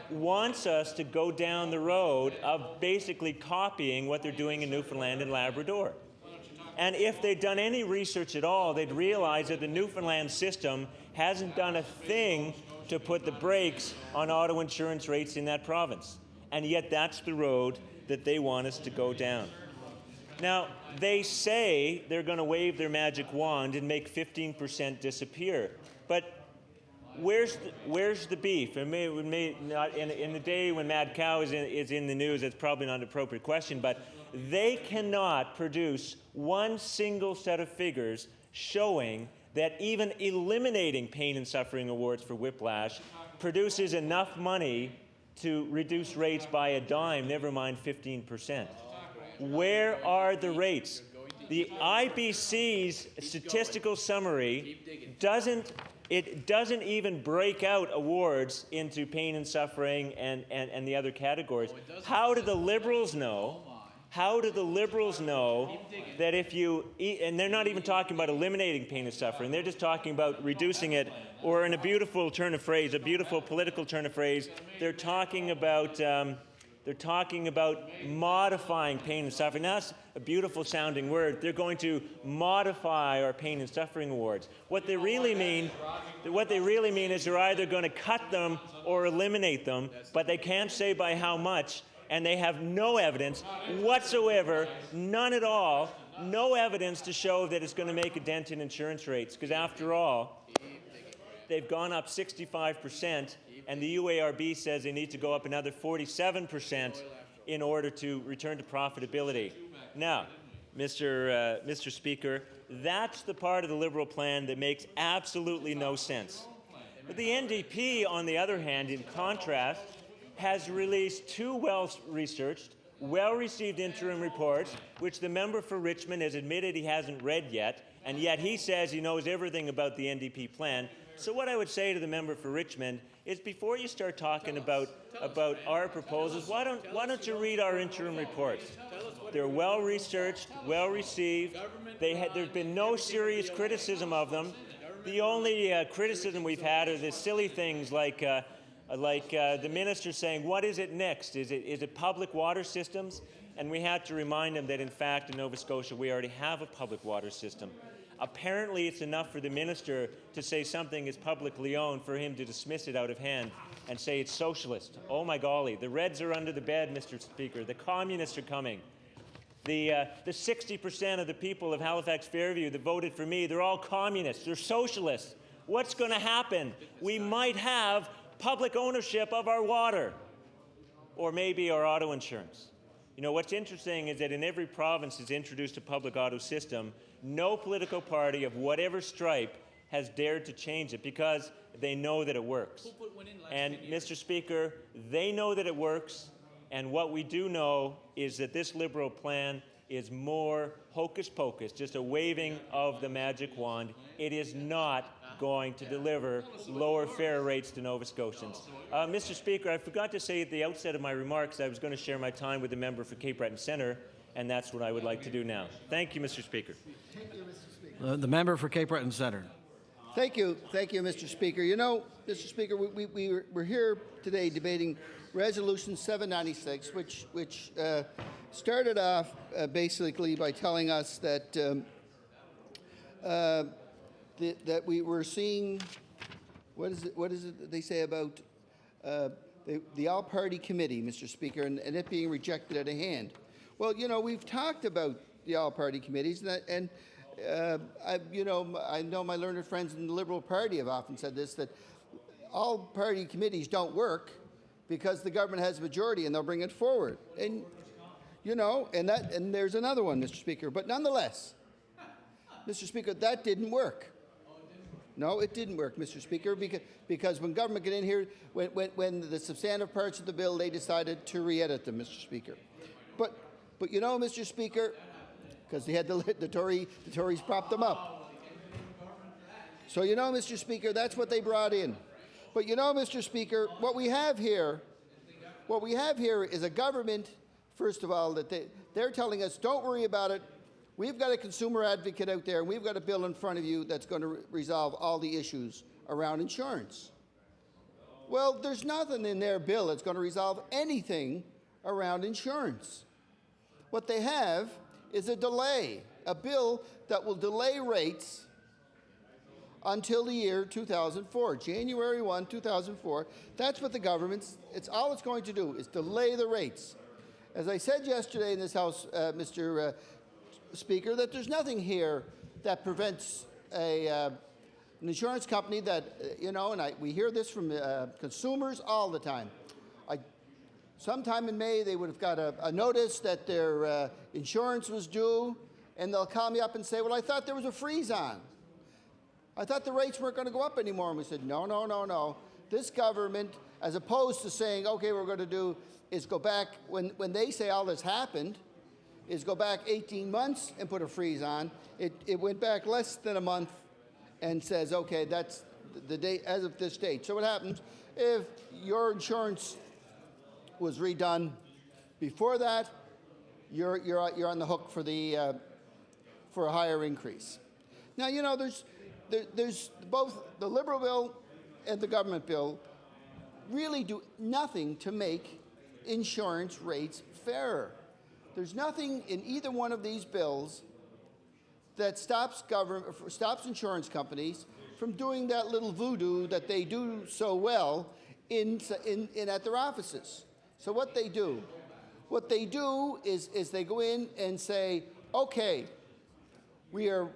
wants us to go down the road of basically copying what they're doing in Newfoundland and Labrador. And if they'd done any research at all, they'd realize that the Newfoundland system hasn't done a thing to put the brakes on auto insurance rates in that province. And yet that's the road that they want us to go down. Now, they say they're going to wave their magic wand and make 15% disappear. But where's the beef? In the day when Mad Cow is in the news, it's probably not an appropriate question, but they cannot produce one single set of figures showing that even eliminating pain and suffering awards for whiplash produces enough money to reduce rates by a dime, never mind 15%. Where are the rates? The IBC's statistical summary doesn't even break out awards into pain and suffering and the other categories. How do the Liberals know? How do the Liberals know that if you eat, and they're not even talking about eliminating pain and suffering, they're just talking about reducing it, or in a beautiful turn of phrase, a beautiful political turn of phrase, they're talking about modifying pain and suffering. Now, that's a beautiful sounding word. They're going to modify our pain and suffering awards. What they really mean is they're either going to cut them or eliminate them, but they can't say by how much, and they have no evidence whatsoever, none at all, no evidence to show that it's going to make a dent in insurance rates, because after all, they've gone up 65%, and the UARB says they need to go up another 47% in order to return to profitability. Now, Mr. Speaker, that's the part of the Liberal plan that makes absolutely no sense. But the NDP, on the other hand, in contrast, has released two well-researched, well-received interim reports, which the member for Richmond has admitted he hasn't read yet, and yet he says he knows everything about the NDP plan. So what I would say to the member for Richmond is, before you start talking about our proposals, why don't you read our interim reports? They're well-researched, well-received. There's been no serious criticism of them. The only criticism we've had are the silly things like the minister saying, what is it next? Is it public water systems? And we had to remind him that, in fact, in Nova Scotia, we already have a public water system. Apparently, it's enough for the minister to say something is publicly owned for him to dismiss it out of hand and say it's socialist. Oh, my golly. The Reds are under the bed, Mr. Speaker. The communists are coming. The 60% of the people of Halifax Fairview that voted for me, they're all communists. They're socialists. What's going to happen? We might have public ownership of our water, or maybe our auto insurance. You know, what's interesting is that in every province that's introduced a public auto system, no political party of whatever stripe has dared to change it because they know that it works. And, Mr. Speaker, they know that it works, and what we do know is that this Liberal plan is more hocus pocus, just a waving of the magic wand. It is not going to deliver lower fare rates to Nova Scotians. Mr. Speaker, I forgot to say at the outset of my remarks I was going to share my time with the member for Cape Breton Centre, and that's what I would like to do now. Thank you, Mr. Speaker. Thank you, Mr. Speaker. The member for Cape Breton Centre. Thank you, Mr. Speaker. You know, Mr. Speaker, we're here today debating Resolution 796, which started off basically by telling us that that we were seeing, what is it that they say about the all-party committee, Mr. Speaker, and it being rejected at a hand. Well, you know, we've talked about the all-party committees, and I know my learned friends in the Liberal Party have often said this, that all-party committees don't work because the government has a majority and they'll bring it forward. And, you know, and there's another one, Mr. Speaker. But nonetheless, Mr. Speaker, that didn't work. No, it didn't work, Mr. Speaker, because when government got in here, when the substantive parts of the bill, they decided to re-edit them, Mr. Speaker. But you know, Mr. Speaker, because they had the Tories propped them up. So you know, Mr. Speaker, that's what they brought in. But you know, Mr. Speaker, what we have here is a government, first of all, that they're telling us, don't worry about it. We've got a consumer advocate out there, and we've got a bill in front of you that's going to resolve all the issues around insurance. Well, there's nothing in their bill that's going to resolve anything around insurance. What they have is a delay, a bill that will delay rates until the year 2004, January 1, 2004. That's what the government's, all it's going to do is delay the rates. As I said yesterday in this House, Mr. Speaker, that there's nothing here that prevents an insurance company that, we hear this from consumers all the time. Sometime in May, they would have got a notice that their insurance was due, and they'll call me up and say, well, I thought there was a freeze on. I thought the rates weren't going to go up anymore. And we said, no. This government, as opposed to saying, okay, what we're going to do is go back, when they say all this happened, is go back 18 months and put a freeze on. It went back less than a month and says, okay, that's the date as of this date. So what happens if your insurance was redone before that? You're on the hook for a higher increase. Now there's both the Liberal bill and the government bill really do nothing to make insurance rates fairer. There's nothing in either one of these bills that stops insurance companies from doing that little voodoo that they do so well at their offices. So what they do is they go in and say, okay, we are,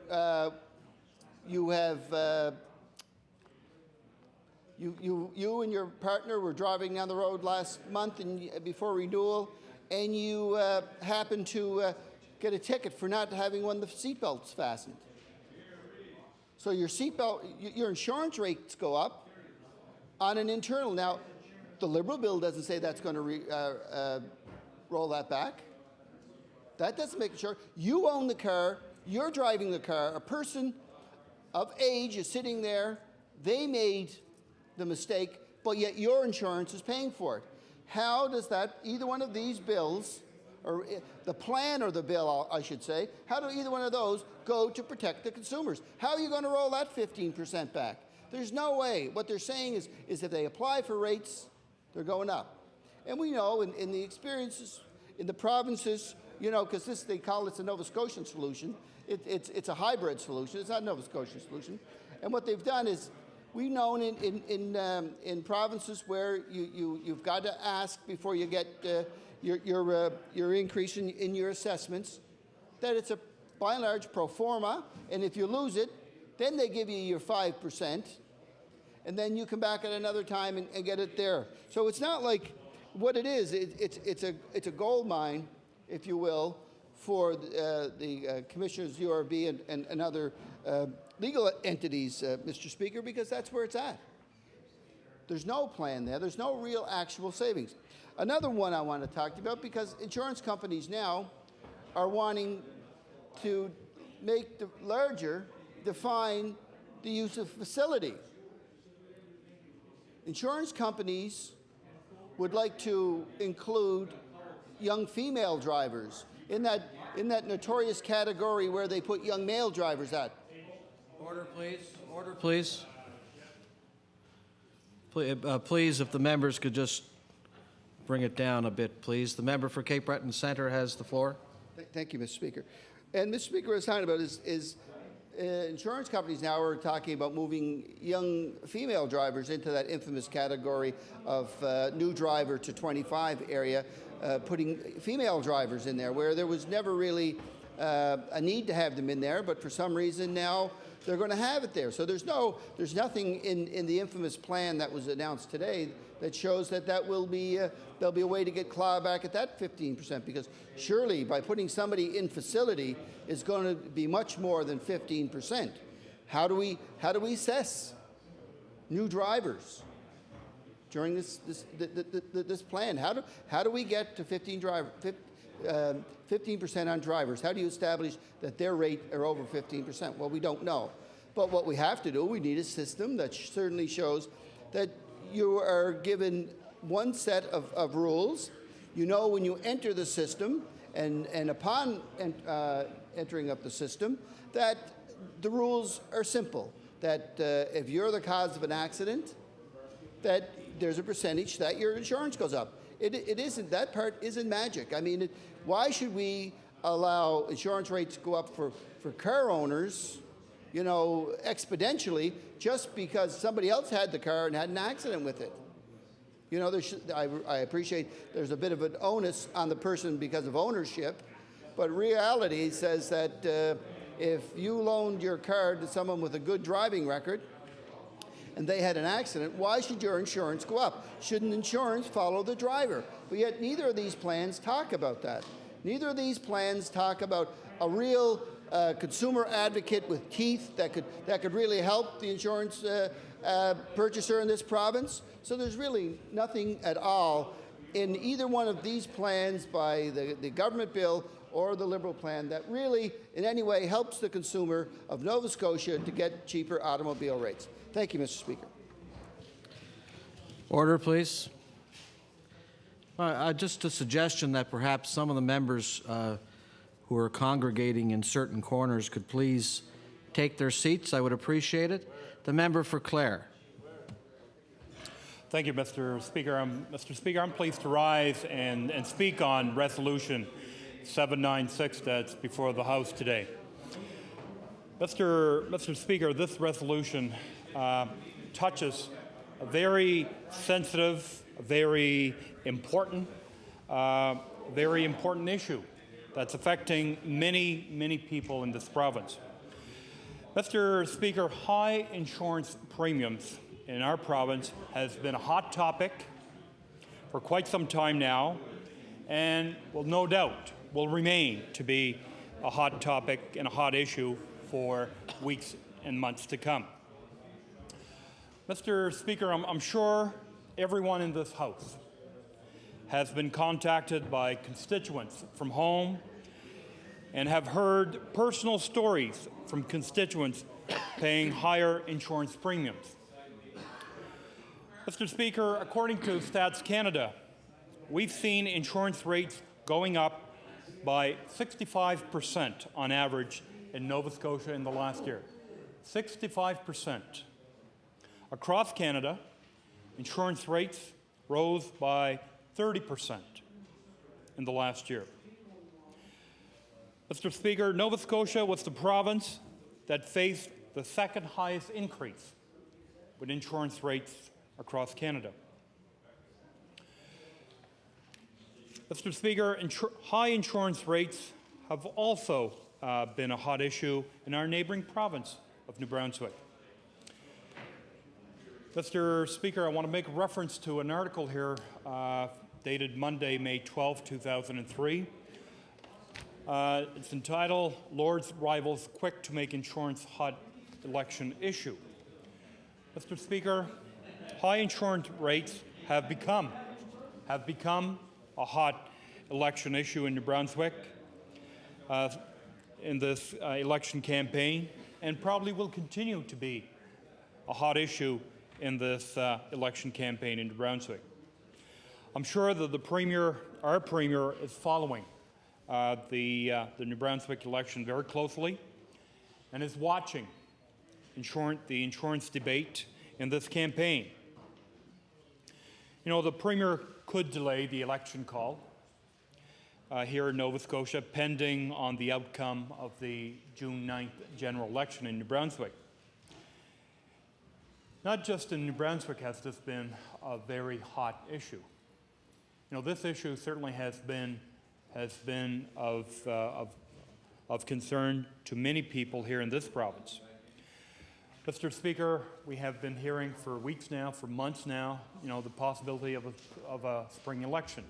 you and your partner were driving down the road last month before renewal, and you happen to get a ticket for not having one of the seatbelts fastened. So your insurance rates go up on an internal. Now, the Liberal bill doesn't say that's going to roll that back. That doesn't make sure. You own the car, you're driving the car, a person of age is sitting there, they made the mistake, but yet your insurance is paying for it. How does that, either one of these bills, or the plan or the bill, I should say, how do either one of those go to protect the consumers? How are you going to roll that 15% back? There's no way. What they're saying is if they apply for rates, they're going up. And we know in the experiences in the provinces, because they call it the Nova Scotian solution, it's a hybrid solution. It's not a Nova Scotian solution. And what they've done is, we've known in provinces where you've got to ask before you get your increase in your assessments, that it's by and large pro forma, and if you lose it, then they give you your 5%, and then you come back at another time and get it there. So it's not like what it is. It's a gold mine, if you will, for the commissioners, URB, and other legal entities, Mr. Speaker, because that's where it's at. There's no plan there. There's no real actual savings. Another one I want to talk to you about, because insurance companies now are wanting to make define the use of facility. Insurance companies would like to include young female drivers in that notorious category where they put young male drivers at. Order, please. Order, please. Please, if the members could just bring it down a bit, please. The member for Cape Breton Centre has the floor. Thank you, Mr. Speaker. And Mr. Speaker, what I was talking about is insurance companies now are talking about moving young female drivers into that infamous category of new driver to 25 area, putting female drivers in there where there was never really a need to have them in there, but for some reason now they're going to have it there. So there's nothing in the infamous plan that was announced today that shows that will be there'll be a way to get claw back at that 15%, because surely by putting somebody in facility is going to be much more than 15%. How do we assess new drivers during this plan? How do we get to 15 15% on drivers. How do you establish that their rate are over 15%? Well, we don't know. But what we have to do, we need a system that certainly shows that you are given one set of rules. You know when you enter the system and upon entering up the system that the rules are simple, that if you're the cause of an accident, that there's a percentage that your insurance goes up. It isn't, that part isn't magic. I mean, why should we allow insurance rates to go up for car owners, you know, exponentially just because somebody else had the car and had an accident with it? You know, I appreciate there's a bit of an onus on the person because of ownership, but reality says that if you loaned your car to someone with a good driving record and they had an accident, why should your insurance go up? Shouldn't insurance follow the driver? But yet neither of these plans talk about that. Neither of these plans talk about a real consumer advocate with teeth that could really help the insurance purchaser in this province. So there's really nothing at all in either one of these plans by the government bill or the Liberal plan that really in any way helps the consumer of Nova Scotia to get cheaper automobile rates. Thank you, Mr. Speaker. Order, please. Just a suggestion that perhaps some of the members who are congregating in certain corners could please take their seats. I would appreciate it. The member for Clare. Thank you, Mr. Speaker. I'm pleased to rise and speak on Resolution 796 that's before the House today. Mr. Speaker, this resolution touches a very sensitive, very important issue that's affecting many, many people in this province. Mr. Speaker, high insurance premiums in our province has been a hot topic for quite some time now, and will no doubt will remain to be a hot topic and a hot issue for weeks and months to come. Mr. Speaker, I'm sure everyone in this House has been contacted by constituents from home and have heard personal stories from constituents paying higher insurance premiums. Mr. Speaker, according to Stats Canada, we've seen insurance rates going up by 65% on average in Nova Scotia in the last year. 65%. Across Canada, insurance rates rose by 30% in the last year. Mr. Speaker, Nova Scotia was the province that faced the second highest increase with insurance rates across Canada. Mr. Speaker, high insurance rates have also been a hot issue in our neighboring province of New Brunswick. Mr. Speaker, I want to make reference to an article here dated Monday, May 12, 2003. It's entitled, "Lord's Rivals Quick to Make Insurance Hot Election Issue." Mr. Speaker, high insurance rates have become a hot election issue in New Brunswick in this election campaign, and probably will continue to be a hot issue in this election campaign in New Brunswick. I'm sure that our Premier, is following the New Brunswick election very closely and is watching the insurance debate in this campaign. You know, the Premier could delay the election call here in Nova Scotia pending on the outcome of the June 9th general election in New Brunswick. Not just in New Brunswick has this been a very hot issue. You know, this issue certainly has been of concern to many people here in this province. Mr. Speaker, we have been hearing for weeks now, for months now, you know, the possibility of a spring election.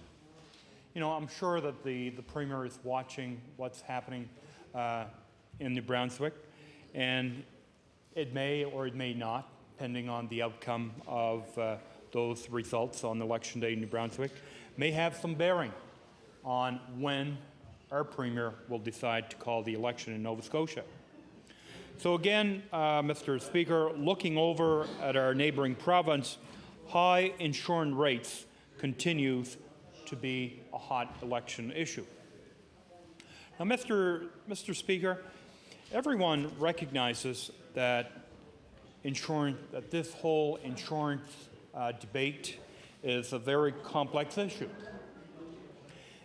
You know, I'm sure that the Premier is watching what's happening in New Brunswick, and it may or it may not, depending on the outcome of those results on Election Day in New Brunswick, may have some bearing on when our Premier will decide to call the election in Nova Scotia. So again, Mr. Speaker, looking over at our neighbouring province, high insurance rates continues to be a hot election issue. Now, Mr. Speaker, everyone recognizes that this whole insurance debate is a very complex issue.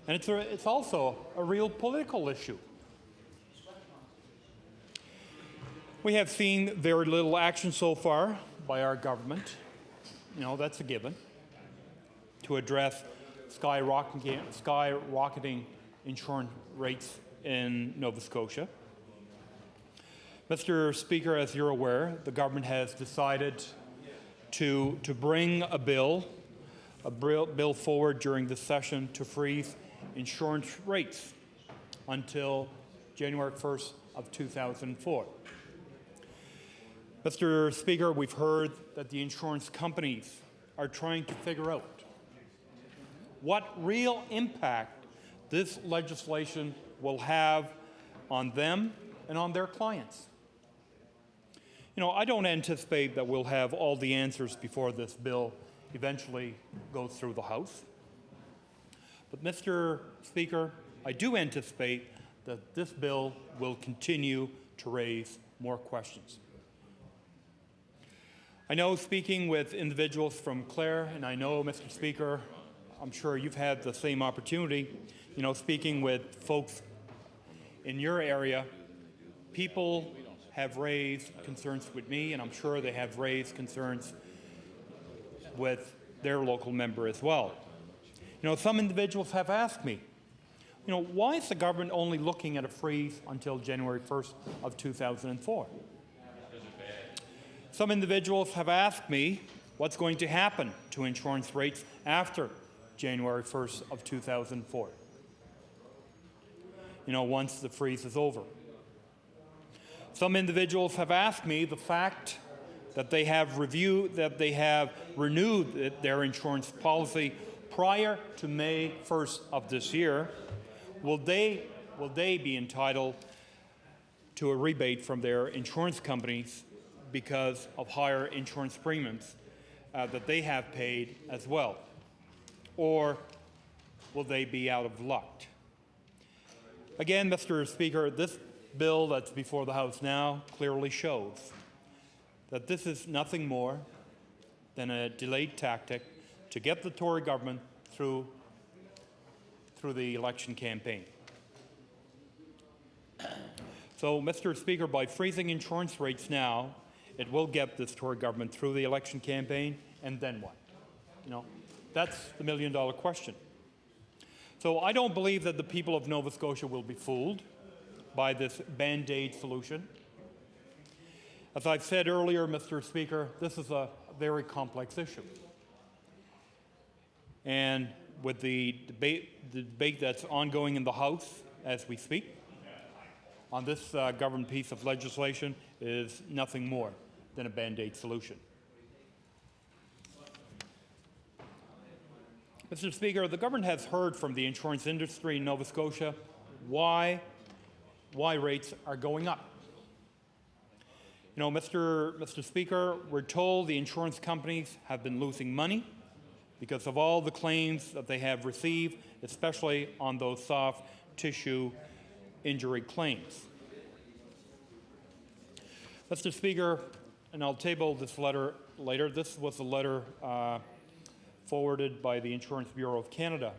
And it's also a real political issue. We have seen very little action so far by our government, that's a given, to address skyrocketing insurance rates in Nova Scotia. Mr. Speaker, as you're aware, the government has decided to bring a bill forward during this session to freeze insurance rates until January 1st of 2004. Mr. Speaker, we've heard that the insurance companies are trying to figure out what real impact this legislation will have on them and on their clients. I don't anticipate that we'll have all the answers before this bill eventually goes through the House. But, Mr. Speaker, I do anticipate that this bill will continue to raise more questions. I know, speaking with individuals from Clare, and I know, Mr. Speaker, I'm sure you've had the same opportunity, speaking with folks in your area, people have raised concerns with me, and I'm sure they have raised concerns with their local member as well. Some individuals have asked me, why is the government only looking at a freeze until January 1st of 2004? Some individuals have asked me what's going to happen to insurance rates after January 1st of 2004, once the freeze is over. Some individuals have asked me the fact that they have renewed their insurance policy prior to May 1st of this year. Will they be entitled to a rebate from their insurance companies because of higher insurance premiums that they have paid as well? Or will they be out of luck? Again, Mr. Speaker, this bill that's before the House now clearly shows that this is nothing more than a delayed tactic to get the Tory government through the election campaign. So, Mr. Speaker, by freezing insurance rates now, it will get this Tory government through the election campaign, and then what? That's the million-dollar question. So I don't believe that the people of Nova Scotia will be fooled by this Band-Aid solution. As I've said earlier, Mr. Speaker, this is a very complex issue. And with the debate that's ongoing in the House as we speak on this government piece of legislation is nothing more than a Band-Aid solution. Mr. Speaker, the government has heard from the insurance industry in Nova Scotia why rates are going up. Mr. Speaker, we're told the insurance companies have been losing money because of all the claims that they have received, especially on those soft tissue injury claims. Mr. Speaker, and I'll table this letter later. This was a letter forwarded by the Insurance Bureau of Canada.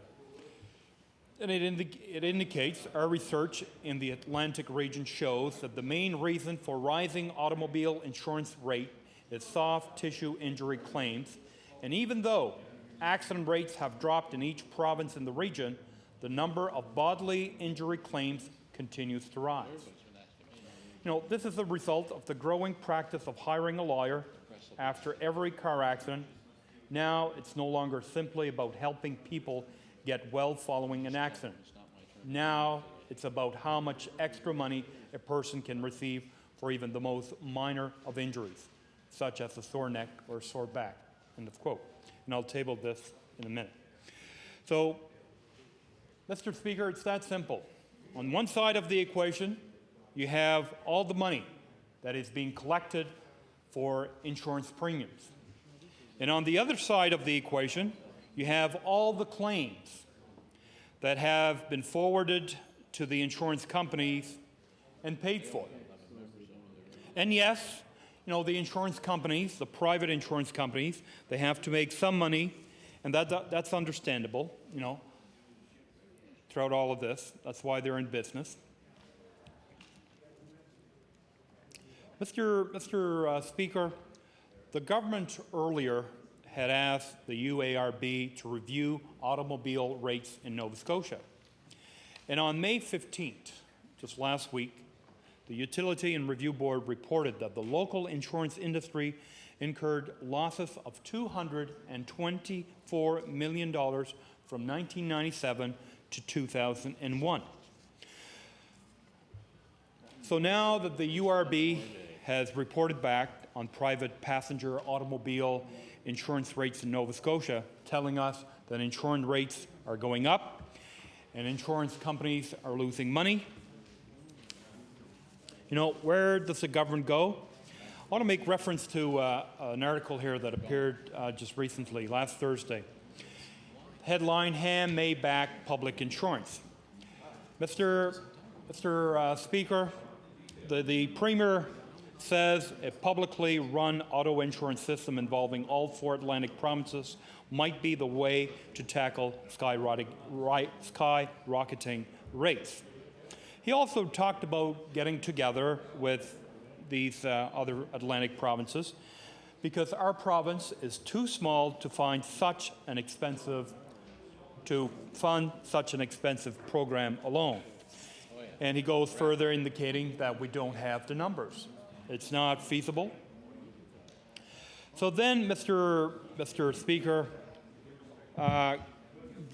And it indicates our research in the Atlantic region shows that the main reason for rising automobile insurance rate is soft tissue injury claims. And even though accident rates have dropped in each province in the region, the number of bodily injury claims continues to rise. This is a result of the growing practice of hiring a lawyer after every car accident. Now it's no longer simply about helping people get well following an accident. Now it's about how much extra money a person can receive for even the most minor of injuries, such as a sore neck or a sore back, end of quote. And I'll table this in a minute. So Mr. Speaker, it's that simple. On one side of the equation, you have all the money that is being collected for insurance premiums. And on the other side of the equation, you have all the claims that have been forwarded to the insurance companies and paid for. And yes, you know, the insurance companies, the private insurance companies, they have to make some money, and that's understandable, you know, throughout all of this. That's why they're in business. Mr. Speaker, the government earlier had asked the UARB to review automobile rates in Nova Scotia. And on May 15th, just last week, the Utility and Review Board reported that the local insurance industry incurred losses of $224 million from 1997 to 2001. So now that the URB has reported back on private passenger automobile insurance rates in Nova Scotia, telling us that insurance rates are going up and insurance companies are losing money, you know, where does the government go? I want to make reference to an article here that appeared just recently, last Thursday. Headline, Ham may back public insurance. Mr. Speaker, the Premier says a publicly run auto insurance system involving all 4 Atlantic provinces might be the way to tackle skyrocketing rates. He also talked about getting together with these other Atlantic provinces because our province is too small to fund such an expensive program alone. And he goes further, indicating that we don't have the numbers. It's not feasible. So then, Mr. Speaker,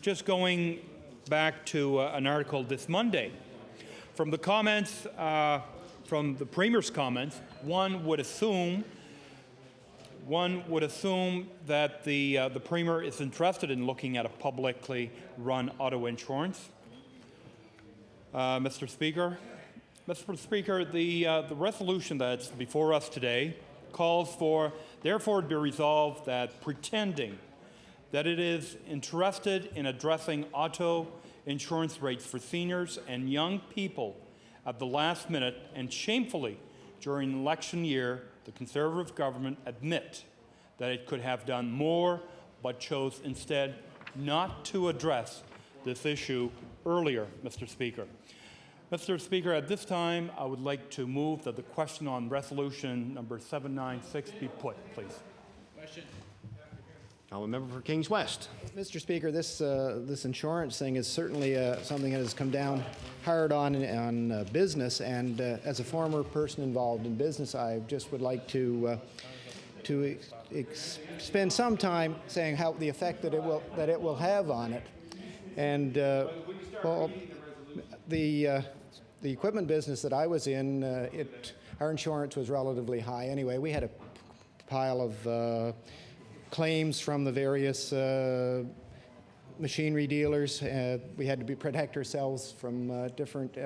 just going back to an article this Monday, from the comments, from the Premier's comments, one would assume that the Premier is interested in looking at a publicly run auto insurance. Mr. Speaker, the resolution that's before us today calls for, therefore, to be resolved that pretending that it is interested in addressing auto insurance rates for seniors and young people at the last minute and shamefully during election year, the Conservative government admit that it could have done more but chose instead not to address this issue earlier, Mr. Speaker. Mr. Speaker, at this time, I would like to move that the question on resolution number 796 be put, please. Question. I'll member for Kings West. Mr. Speaker, this insurance thing is certainly something that has come down hard on business, and as a former person involved in business, I just would like to spend some time saying how the effect that it will have on it. And well, the equipment business that I was in, our insurance was relatively high. Anyway, we had a pile of claims from the various machinery dealers. We had to protect ourselves from different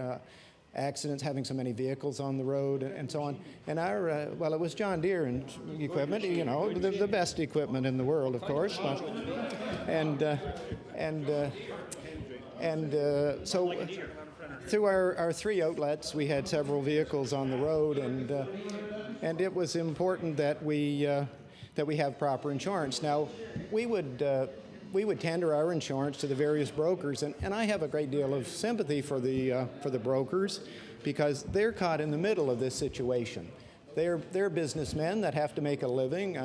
accidents, having so many vehicles on the road and so on. And our, well, it was John Deere and equipment, you know, the best equipment in the world, of course. But, so through our 3 outlets, we had several vehicles on the road, and it was important that we have proper insurance. Now, we would tender our insurance to the various brokers, and I have a great deal of sympathy for the brokers because they're caught in the middle of this situation. They're businessmen that have to make a living,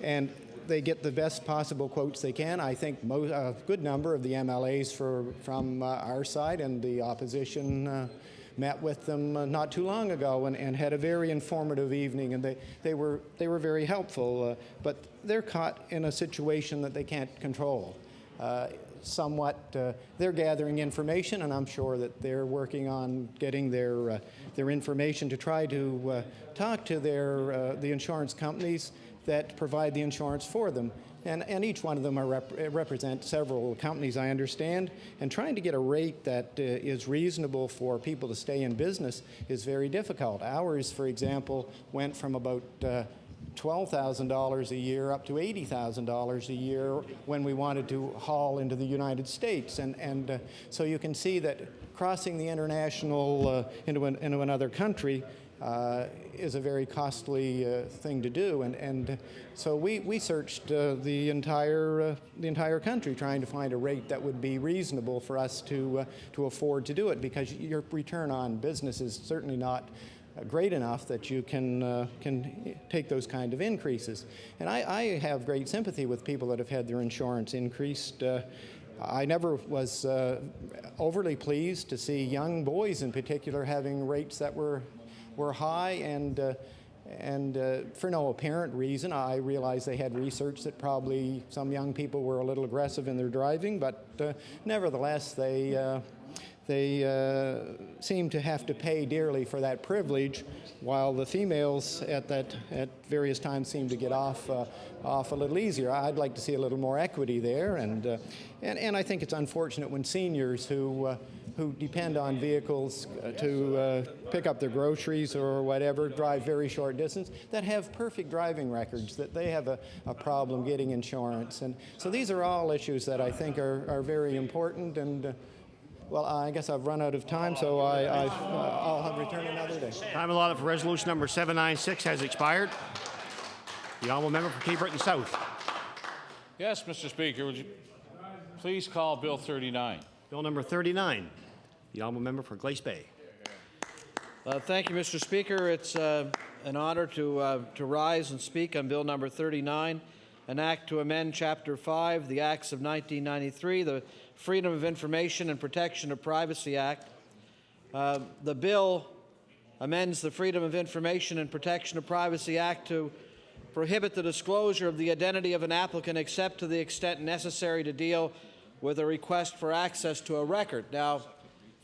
and they get the best possible quotes they can. I think a good number of the MLAs from our side and the opposition met with them not too long ago and had a very informative evening, and they were very helpful. But they're caught in a situation that they can't control. somewhat, they're gathering information, and I'm sure that they're working on getting their information to try to talk to the insurance companies that provide the insurance for them. And each one of them represent several companies, I understand, and trying to get a rate that is reasonable for people to stay in business is very difficult. Ours, for example, went from about $12,000 a year up to $80,000 a year when we wanted to haul into the United States. And so you can see that crossing the international into another country is a very costly thing to do, and so we searched the entire country trying to find a rate that would be reasonable for us to afford to do it, because your return on business is certainly not great enough that you can take those kind of increases. And I have great sympathy with people that have had their insurance increased. I never was overly pleased to see young boys in particular having rates that were high, and for no apparent reason. I realize they had research that probably some young people were a little aggressive in their driving, but nevertheless they seem to have to pay dearly for that privilege, while the females at various times seem to get off a little easier. I'd like to see a little more equity there, and I think it's unfortunate when seniors who depend on vehicles to pick up their groceries or whatever, drive very short distance, that have perfect driving records, that they have a problem getting insurance. And so these are all issues that I think are very important. And well, I guess I've run out of time, so I'll return another day. Time allotted for resolution number 796 has expired. The honourable member for Cape Breton South. Yes, Mr. Speaker, would you please call Bill 39? Bill number 39. The honourable member for Glace Bay. Thank you, Mr. Speaker. It's an honor to rise and speak on Bill number 39, an act to amend Chapter 5, the Acts of 1993, the Freedom of Information and Protection of Privacy Act. The bill amends the Freedom of Information and Protection of Privacy Act to prohibit the disclosure of the identity of an applicant except to the extent necessary to deal with a request for access to a record. Now,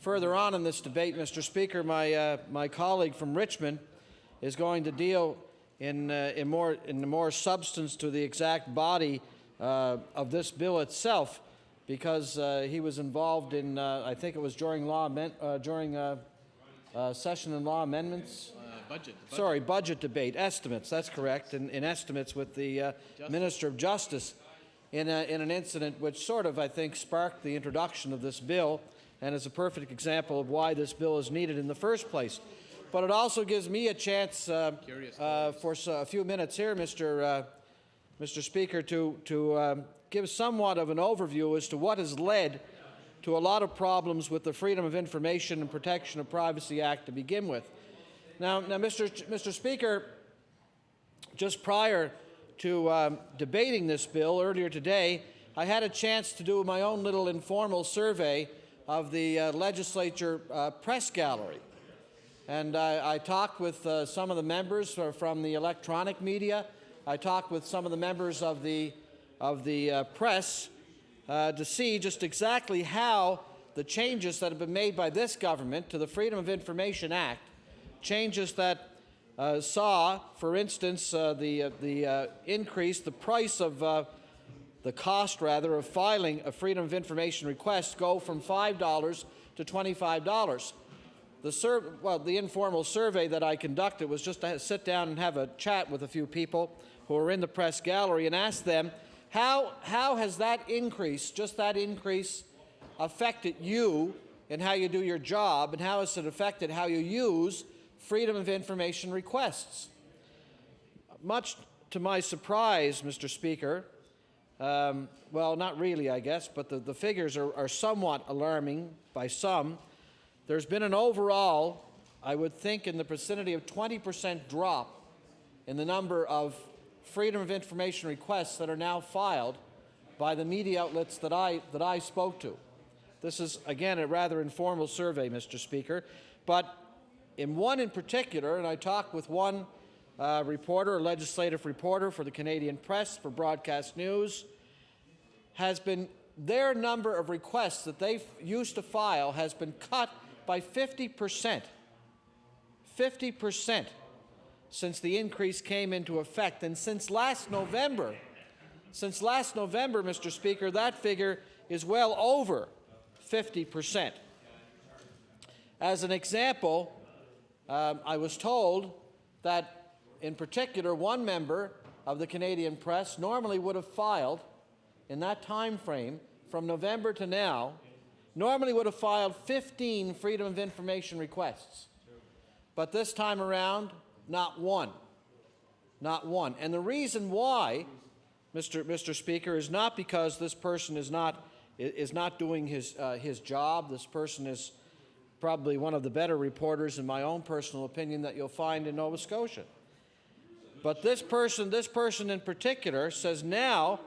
further on in this debate, Mr. Speaker, my colleague from Richmond is going to deal in more substance to the exact body of this bill itself, because he was involved in, I think it was during session and law amendments. Budget debate, estimates, that's correct, in estimates with the Minister of Justice in an incident which sort of, I think, sparked the introduction of this bill, and is a perfect example of why this bill is needed in the first place. But it also gives me a chance for a few minutes here, Mr. Speaker, to give somewhat of an overview as to what has led to a lot of problems with the Freedom of Information and Protection of Privacy Act to begin with. Now, Mr. Speaker, just prior to debating this bill earlier today, I had a chance to do my own little informal survey of the legislature press gallery. And I talked with some of the members from the electronic media. I talked with some of the members of the press to see just exactly how the changes that have been made by this government to the Freedom of Information Act, changes that saw, for instance, the increase, the price of the cost, rather, of filing a Freedom of Information request go from $5 to $25. The informal survey that I conducted was just to sit down and have a chat with a few people who are in the press gallery and ask them, how has that increase, just that increase, affected you and how you do your job, and how has it affected how you use Freedom of Information requests? Much to my surprise, Mr. Speaker, well, not really, I guess, but the figures are somewhat alarming by some. There's been an overall, I would think, in the vicinity of 20% drop in the number of Freedom of Information requests that are now filed by the media outlets that I spoke to. This is, again, a rather informal survey, Mr. Speaker, but in one in particular, and I talked with one reporter, a legislative reporter for the Canadian Press, for Broadcast News, has been their number of requests that they used to file has been cut by 50%. 50% since the increase came into effect. And since last November, Mr. Speaker, that figure is well over 50%. As an example, I was told that, in particular, one member of the Canadian Press normally would have filed, in that time frame, from November to now, normally would have filed 15 Freedom of Information requests. But this time around, not one. Not one. And the reason why, Mr. Speaker, is not because this person is not doing his job. This person is probably one of the better reporters, in my own personal opinion, that you'll find in Nova Scotia. But this person in particular says now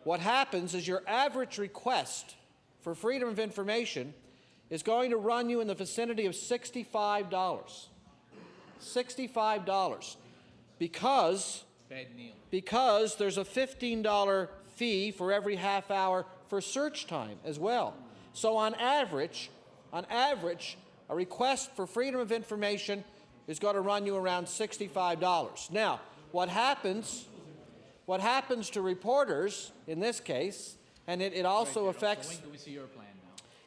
what happens is your average request for freedom of information is going to run you in the vicinity of $65. $65. Because there's a $15 fee for every half hour for search time as well. So on average, a request for freedom of information is going to run you around $65. Now, what happens to reporters in this case, and it also affects,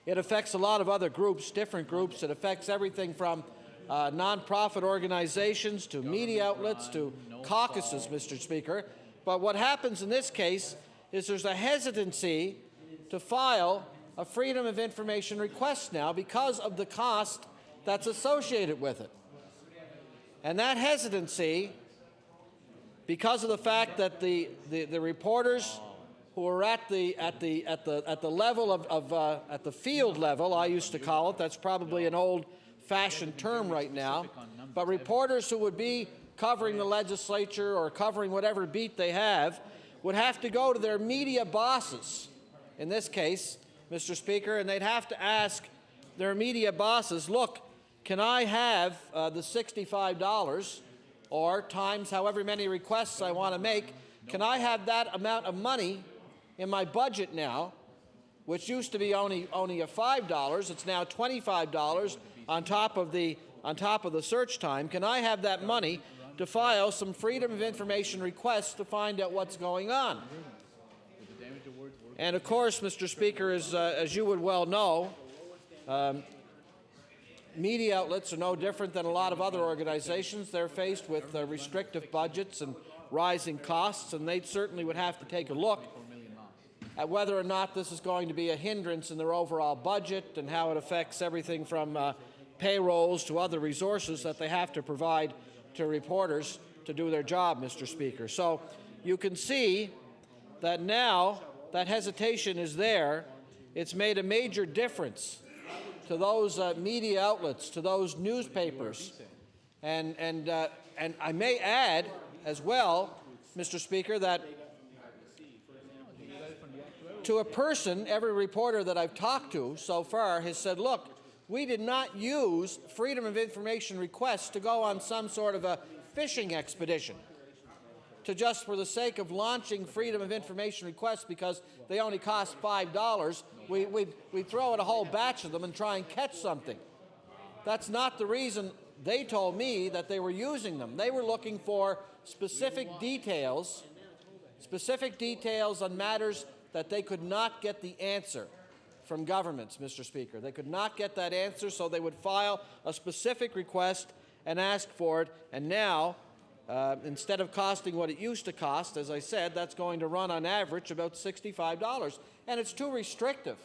it affects a lot of other groups, different groups. It affects everything from nonprofit organizations to media outlets to caucuses, Mr. Speaker. But what happens in this case is there's a hesitancy to file a freedom of information request now because of the cost that's associated with it. And that hesitancy, because of the fact that the reporters who are at the level at the field level, I used to call it, that's probably an old-fashioned term right now, but reporters who would be covering the legislature or covering whatever beat they have would have to go to their media bosses, in this case, Mr. Speaker, and they'd have to ask their media bosses, look, can I have the $65 or times however many requests I want to make, can I have that amount of money in my budget now, which used to be only a $5, it's now $25 on top of the search time. Can I have that money to file some freedom of information requests to find out what's going on? And of course, Mr. Speaker, as you would well know, media outlets are no different than a lot of other organizations. They're faced with restrictive budgets and rising costs, and they certainly would have to take a look at whether or not this is going to be a hindrance in their overall budget and how it affects everything from payrolls to other resources that they have to provide to reporters to do their job, Mr. Speaker. So you can see that now that hesitation is there. It's made a major difference to those media outlets, to those newspapers. And I may add as well, Mr. Speaker, that to a person, every reporter that I've talked to so far has said, look, we did not use freedom of information requests to go on some sort of a fishing expedition, to just for the sake of launching freedom of information requests because they only cost $5, we'd throw in a whole batch of them and try and catch something. That's not the reason they told me that they were using them. They were looking for specific details on matters that they could not get the answer from governments, Mr. Speaker. They could not get that answer, so they would file a specific request and ask for it. And now, instead of costing what it used to cost, as I said, that's going to run on average about $65. And it's too restrictive.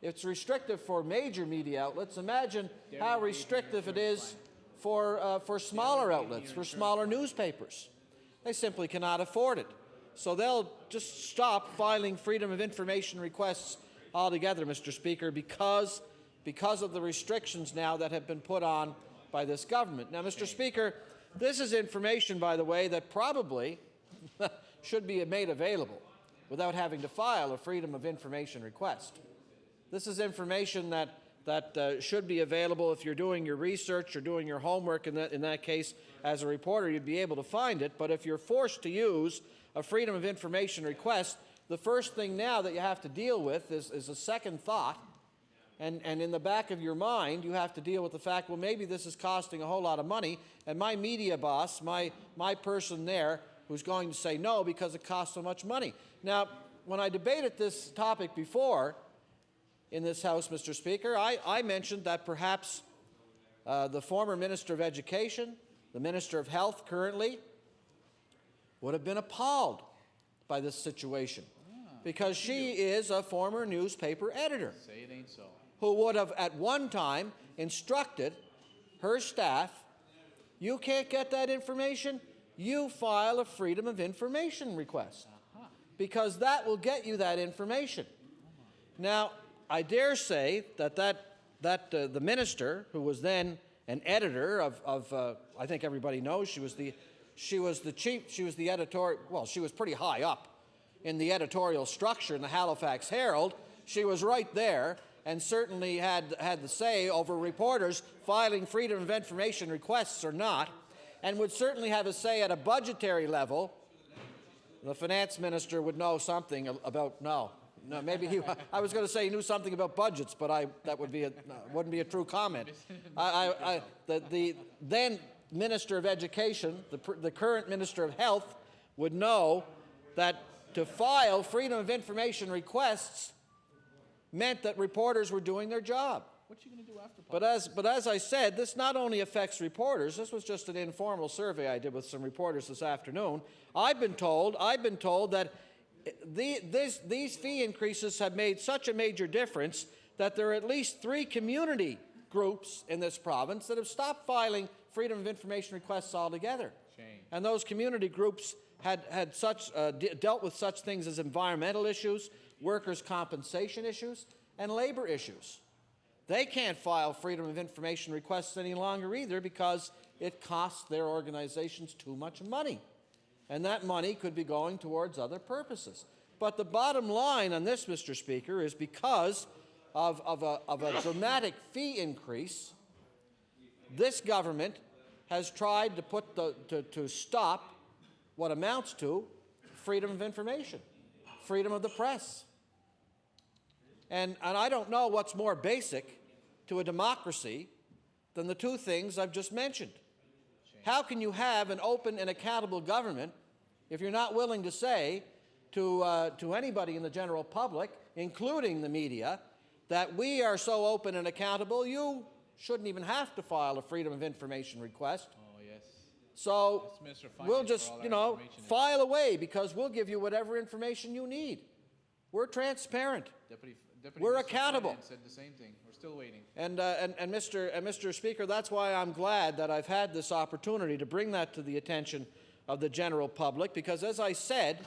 It's restrictive for major media outlets. Imagine how restrictive it is for smaller outlets, for smaller newspapers. They simply cannot afford it. So they'll just stop filing freedom of information requests altogether, Mr. Speaker, because of the restrictions now that have been put on by this government. Now, Mr. Speaker, this is information, by the way, that probably should be made available without having to file a freedom of information request. This is information that should be available if you're doing your research or doing your homework. In that case, as a reporter, you'd be able to find it. But if you're forced to use a freedom of information request, the first thing now that you have to deal with is a second thought. And in the back of your mind, you have to deal with the fact, well, maybe this is costing a whole lot of money, and my media boss, my person there, who's going to say no because it costs so much money. Now, when I debated this topic before in this House, Mr. Speaker, I mentioned that perhaps the former Minister of Education, the Minister of Health currently, would have been appalled by this situation because she is a former newspaper editor. Say it ain't so. Who would have at one time instructed her staff, you can't get that information, you file a Freedom of Information request, because that will get you that information. Now, I dare say that the minister, who was then an editor of I think everybody knows she was the editorial, well, she was pretty high up in the editorial structure in the Halifax Herald. She was right there, and certainly had the say over reporters filing Freedom of Information requests or not, and would certainly have a say at a budgetary level. The finance minister would know something about, no, maybe I was going to say he knew something about budgets, but that would be wouldn't be a true comment. The then Minister of Education, the current Minister of Health, would know that to file Freedom of Information requests meant that reporters were doing their job. What you going to do after? But as I said, this not only affects reporters. This was just an informal survey I did with some reporters this afternoon. I've been told that these fee increases have made such a major difference that there are at least 3 community groups in this province that have stopped filing Freedom of Information requests altogether. Shame. And those community groups had dealt with such things as environmental issues, workers' compensation issues, and labor issues. They can't file Freedom of Information requests any longer either because it costs their organizations too much money. And that money could be going towards other purposes. But the bottom line on this, Mr. Speaker, is because of a dramatic fee increase, this government has tried to stop what amounts to freedom of information, freedom of the press. And I don't know what's more basic to a democracy than the 2 things I've just mentioned. How can you have an open and accountable government if you're not willing to say to anybody in the general public, including the media, that we are so open and accountable, you shouldn't even have to file a Freedom of Information request. Oh, yes. So Yes, Mr. we'll Finance just, for all that information. file away because we'll give you whatever information you need. We're transparent. Deputy We're Minister of accountable. Finance said the same thing. We're still waiting. And Mr. Speaker, that's why I'm glad that I've had this opportunity to bring that to the attention of the general public, because as I said,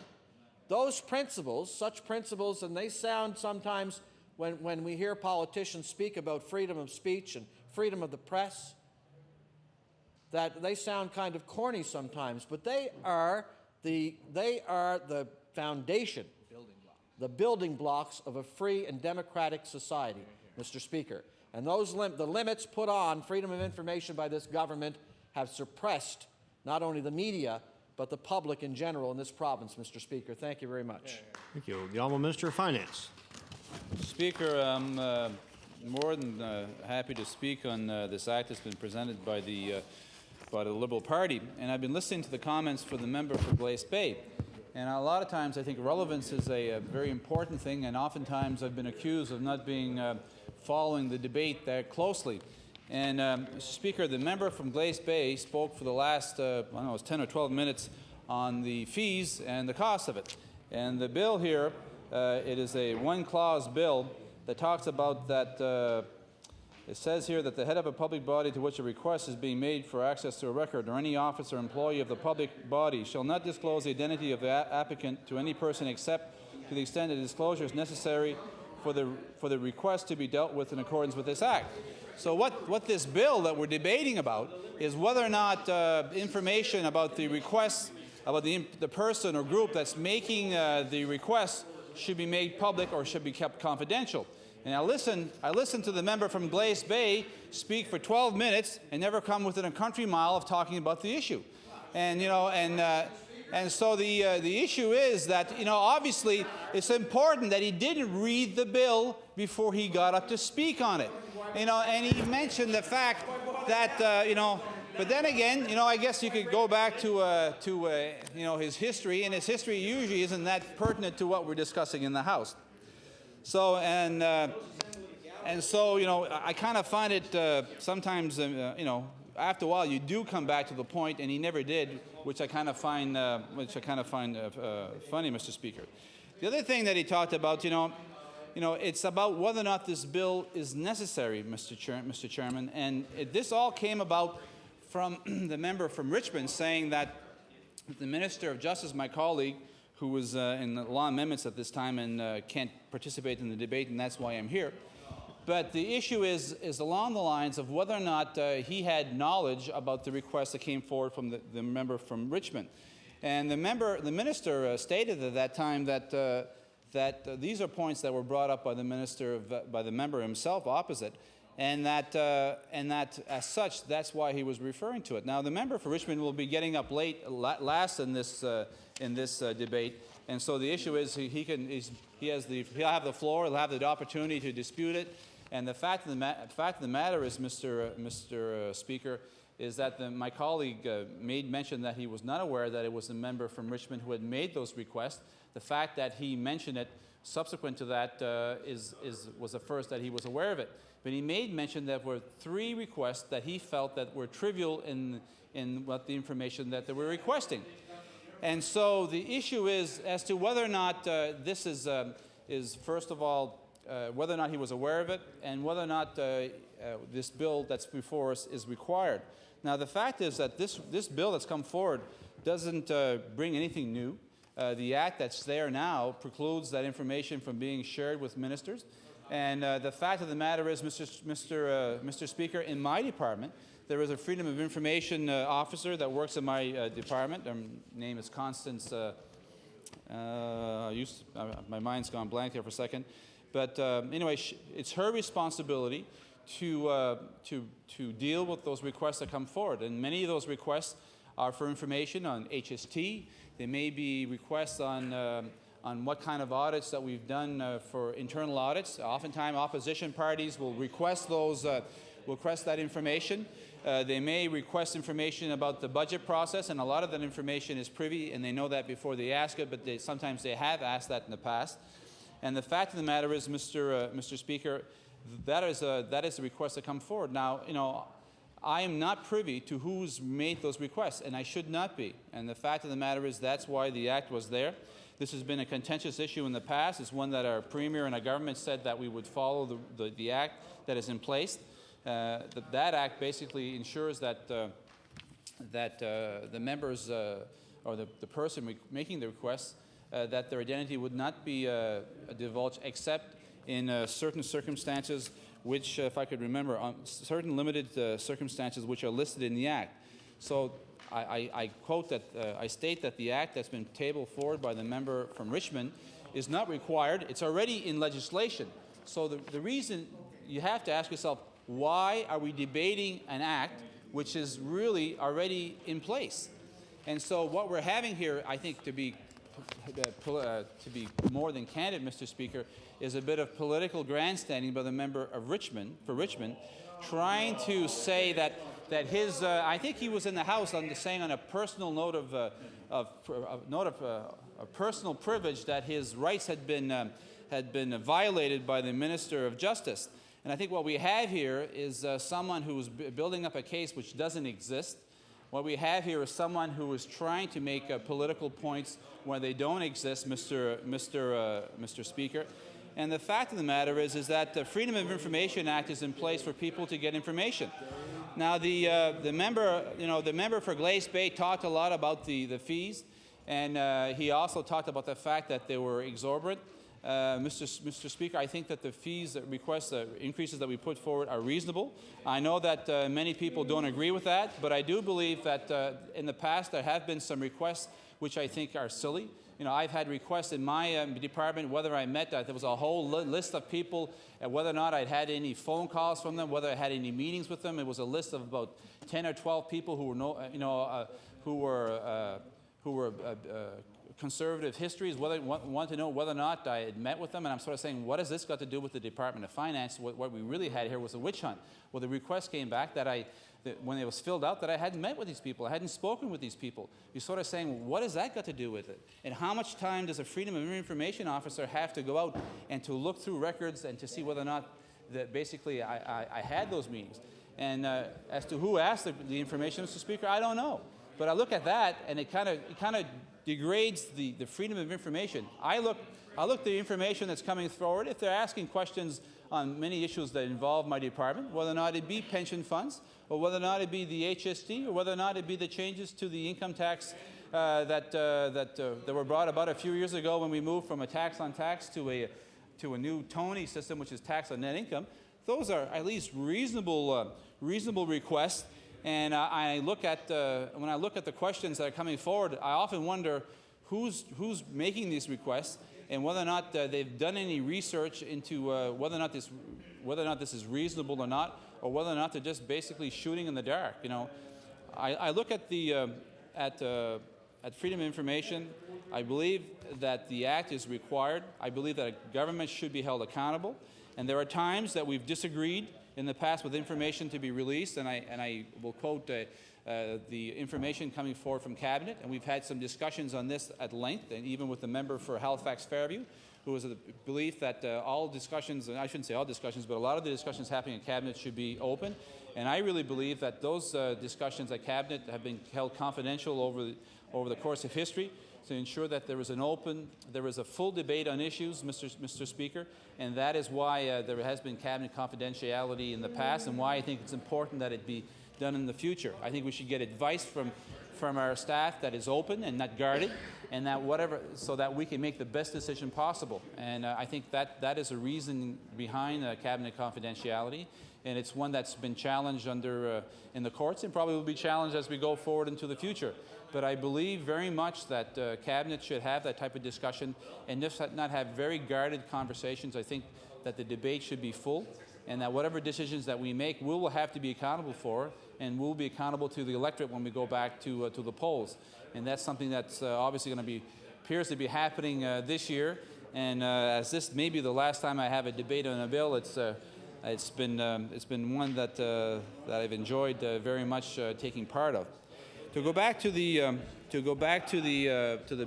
those principles, such principles, and they sound sometimes when we hear politicians speak about freedom of speech and freedom of the press, that they sound kind of corny sometimes, but they are the foundation, the building blocks of a free and democratic society, Mr. Speaker. And the limits put on freedom of information by this government have suppressed not only the media, but the public in general in this province, Mr. Speaker. Thank you very much. Thank you. The Honourable Minister of Finance. Speaker, I'm more than happy to speak on this act that's been presented by the Liberal Party, and I've been listening to the comments for the member for Glace Bay. And a lot of times I think relevance is a very important thing, and oftentimes I've been accused of not being following the debate that closely. And Mr. Speaker, the member from Glace Bay spoke for the last, I don't know, it was 10 or 12 minutes on the fees and the cost of it. And the bill here, it is a one-clause bill that talks about that. It says here that the head of a public body to which a request is being made for access to a record, or any office or employee of the public body, shall not disclose the identity of the applicant to any person except to the extent that disclosure is necessary for the request to be dealt with in accordance with this act. So what this bill that we're debating about is whether or not information about the request, about the person or group that's making the request should be made public or should be kept confidential. And I listened to the member from Glace Bay speak for 12 minutes and never come within a country mile of talking about the issue. And And so the issue is that, obviously it's important that he didn't read the bill before he got up to speak on it. And he mentioned the fact that, but then again, I guess you could go back to his history, and his history usually isn't that pertinent to what we're discussing in the House. So, and so, I kind of find it sometimes, after a while, you do come back to the point, and he never did, which I kind of find, funny, Mr. Speaker. The other thing that he talked about, it's about whether or not this bill is necessary, Mr. Chairman, and this all came about from the member from Richmond saying that the Minister of Justice, my colleague, who was in the law amendments at this time and can't participate in the debate, and that's why I'm here. But the issue is along the lines of whether or not he had knowledge about the request that came forward from the member from Richmond. And the minister stated at that time that these are points that were brought up by the member himself opposite, and that as such, that's why he was referring to it. Now, the member for Richmond will be getting up last in this debate, and so the issue is he'll have the floor, he'll have the opportunity to dispute it. And the fact of the matter is, Mr. Speaker, is that my colleague made mention that he was not aware that it was the member from Richmond who had made those requests. The fact that he mentioned it subsequent to that was the first that he was aware of it. But he made mention that there were 3 requests that he felt that were trivial in what the information that they were requesting. And so the issue is as to whether or not this is first of all, whether or not he was aware of it, and whether or not this bill that's before us is required. Now, the fact is that this bill that's come forward doesn't bring anything new. The act that's there now precludes that information from being shared with ministers. And the fact of the matter is, Mr. Speaker, in my department, there is a Freedom of Information officer that works in my department. Her name is Constance. My mind's gone blank here for a second. But anyway, it's her responsibility to deal with those requests that come forward. And many of those requests are for information on HST. There may be requests on what kind of audits that we've done for internal audits. Oftentimes, opposition parties will request that information. They may request information about the budget process, and a lot of that information is privy, and they know that before they ask it, but sometimes they have asked that in the past. And the fact of the matter is, Mr. Speaker, that is the request that come forward. Now, I am not privy to who's made those requests, and I should not be. And the fact of the matter is that's why the Act was there. This has been a contentious issue in the past. It's one that our Premier and our government said that we would follow the Act that is in place. That Act basically ensures that the members or the person making the request that their identity would not be divulged except in certain circumstances which, if I could remember, certain limited circumstances which are listed in the Act. So I quote that, I state that the Act that's been tabled forward by the member from Richmond is not required. It's already in legislation. So the reason you have to ask yourself, why are we debating an Act which is really already in place? And so what we're having here, I think, to be more than candid, Mr. Speaker, is a bit of political grandstanding by the member of Richmond, trying to say that his, I think he was in the House saying on a personal note of personal privilege that his rights had been violated by the Minister of Justice. And I think what we have here is someone who is building up a case which doesn't exist. What we have here is someone who is trying to make political points where they don't exist, Mr. Speaker. And the fact of the matter is that the Freedom of Information Act is in place for people to get information. Now, the member for Glace Bay talked a lot about the fees, and he also talked about the fact that they were exorbitant. Mr. Speaker, I think that the fees requests, increases that we put forward are reasonable. I know that many people don't agree with that, but I do believe that in the past there have been some requests which I think are silly. I've had requests in my department, whether I met, there was a whole list of people, whether or not I'd had any phone calls from them, whether I had any meetings with them. It was a list of about 10 or 12 people who were were conservative histories, want to know whether or not I had met with them, and I'm sort of saying, what has this got to do with the Department of Finance? What we really had here was a witch hunt. Well, the request came back that when it was filled out, that I hadn't met with these people, I hadn't spoken with these people. You're sort of saying, what has that got to do with it? And how much time does a Freedom of Information officer have to go out and to look through records and to see whether or not that basically I had those meetings? And as to who asked the information, Mr. Speaker, I don't know. But I look at that, and it kind of degrades the freedom of information. I look at the information that's coming forward. If they're asking questions on many issues that involve my department, whether or not it be pension funds, or whether or not it be the HST, or whether or not it be the changes to the income tax that were brought about a few years ago when we moved from a tax on tax to a new Tony system, which is tax on net income. Those are at least reasonable requests. And when I look at the questions that are coming forward, I often wonder who's making these requests and whether or not they've done any research into whether or not this is reasonable or not, or whether or not they're just basically shooting in the dark. You know, I look at at freedom of information. I believe that the act is required. I believe that a government should be held accountable, and there are times that we've disagreed in the past with information to be released, and I will quote the information coming forward from Cabinet, and we've had some discussions on this at length, and even with the member for Halifax Fairview, who was of the belief that all discussions, and I shouldn't say all discussions, but a lot of the discussions happening in Cabinet should be open, and I really believe that those discussions at Cabinet have been held confidential over the course of history, to ensure that there is a full debate on issues, Mr. Speaker, and that is why there has been Cabinet confidentiality in the past, and why I think it's important that it be done in the future. I think we should get advice from our staff that is open and not guarded, and so that we can make the best decision possible. And I think that is a reason behind Cabinet confidentiality, and it's one that's been challenged in the courts, and probably will be challenged as we go forward into the future. But I believe very much that Cabinet should have that type of discussion and just not have very guarded conversations. I think that the debate should be full, and that whatever decisions that we make, we will have to be accountable for, and we'll be accountable to the electorate when we go back to the polls. And that's something that's obviously going to appears to be happening this year. And as this may be the last time I have a debate on a bill, it's been one that I've enjoyed very much taking part of. To go back to the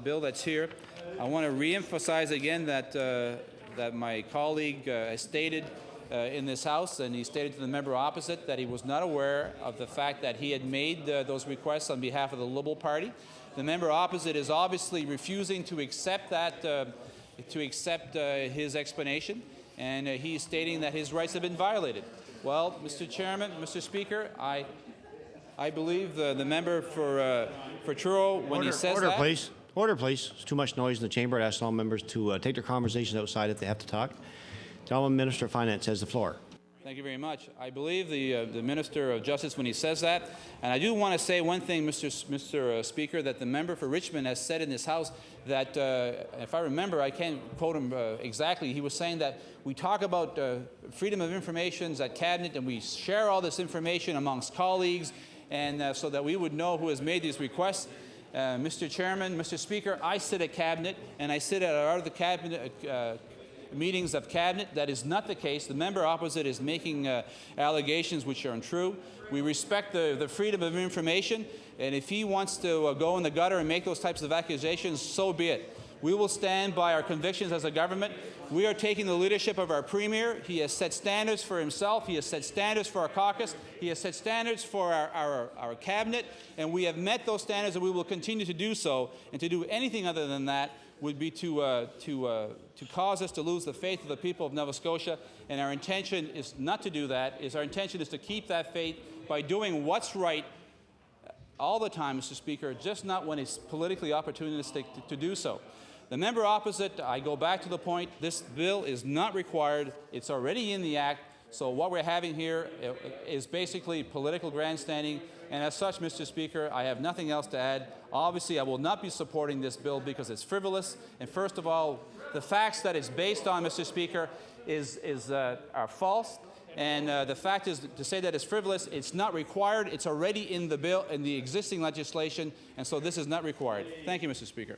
bill that's here, I want to reemphasize again that my colleague has stated in this House, and he stated to the member opposite, that he was not aware of the fact that he had made those requests on behalf of the Liberal Party. The member opposite is obviously refusing to accept his explanation, and he's stating that his rights have been violated. Well, Mr. Chairman, Mr. Speaker, I believe the member for Truro, when he says order, that... please. Order, please. There's too much noise in the chamber. I ask all members to take their conversations outside if they have to talk. The Honourable Minister of Finance has the floor. Thank you very much. I believe the Minister of Justice when he says that. And I do want to say one thing, Mr. Speaker, that the member for Richmond has said in this House that, if I remember, I can't quote him exactly, he was saying that we talk about freedom of information at Cabinet and we share all this information amongst colleagues, and so that we would know who has made these requests. Mr. Chairman, Mr. Speaker, I sit at Cabinet, and I sit at our other Cabinet meetings of Cabinet. That is not the case. The member opposite is making allegations which are untrue. We respect the freedom of information, and if he wants to go in the gutter and make those types of accusations, so be it. We will stand by our convictions as a government. We are taking the leadership of our Premier. He has set standards for himself. He has set standards for our caucus. He has set standards for our Cabinet, and we have met those standards, and we will continue to do so. And to do anything other than that would be to cause us to lose the faith of the people of Nova Scotia, and our intention is not to do that. Our intention is to keep that faith by doing what's right all the time, Mr. Speaker, just not when it's politically opportunistic to do so. The member opposite, I go back to the point, this bill is not required. It's already in the Act. So what we're having here is basically political grandstanding. And as such, Mr. Speaker, I have nothing else to add. Obviously, I will not be supporting this bill because it's frivolous. And first of all, the facts that it's based on, Mr. Speaker, are false. And the fact is, to say that it's frivolous, it's not required. It's already in the bill, in the existing legislation, and so this is not required. Thank you, Mr. Speaker.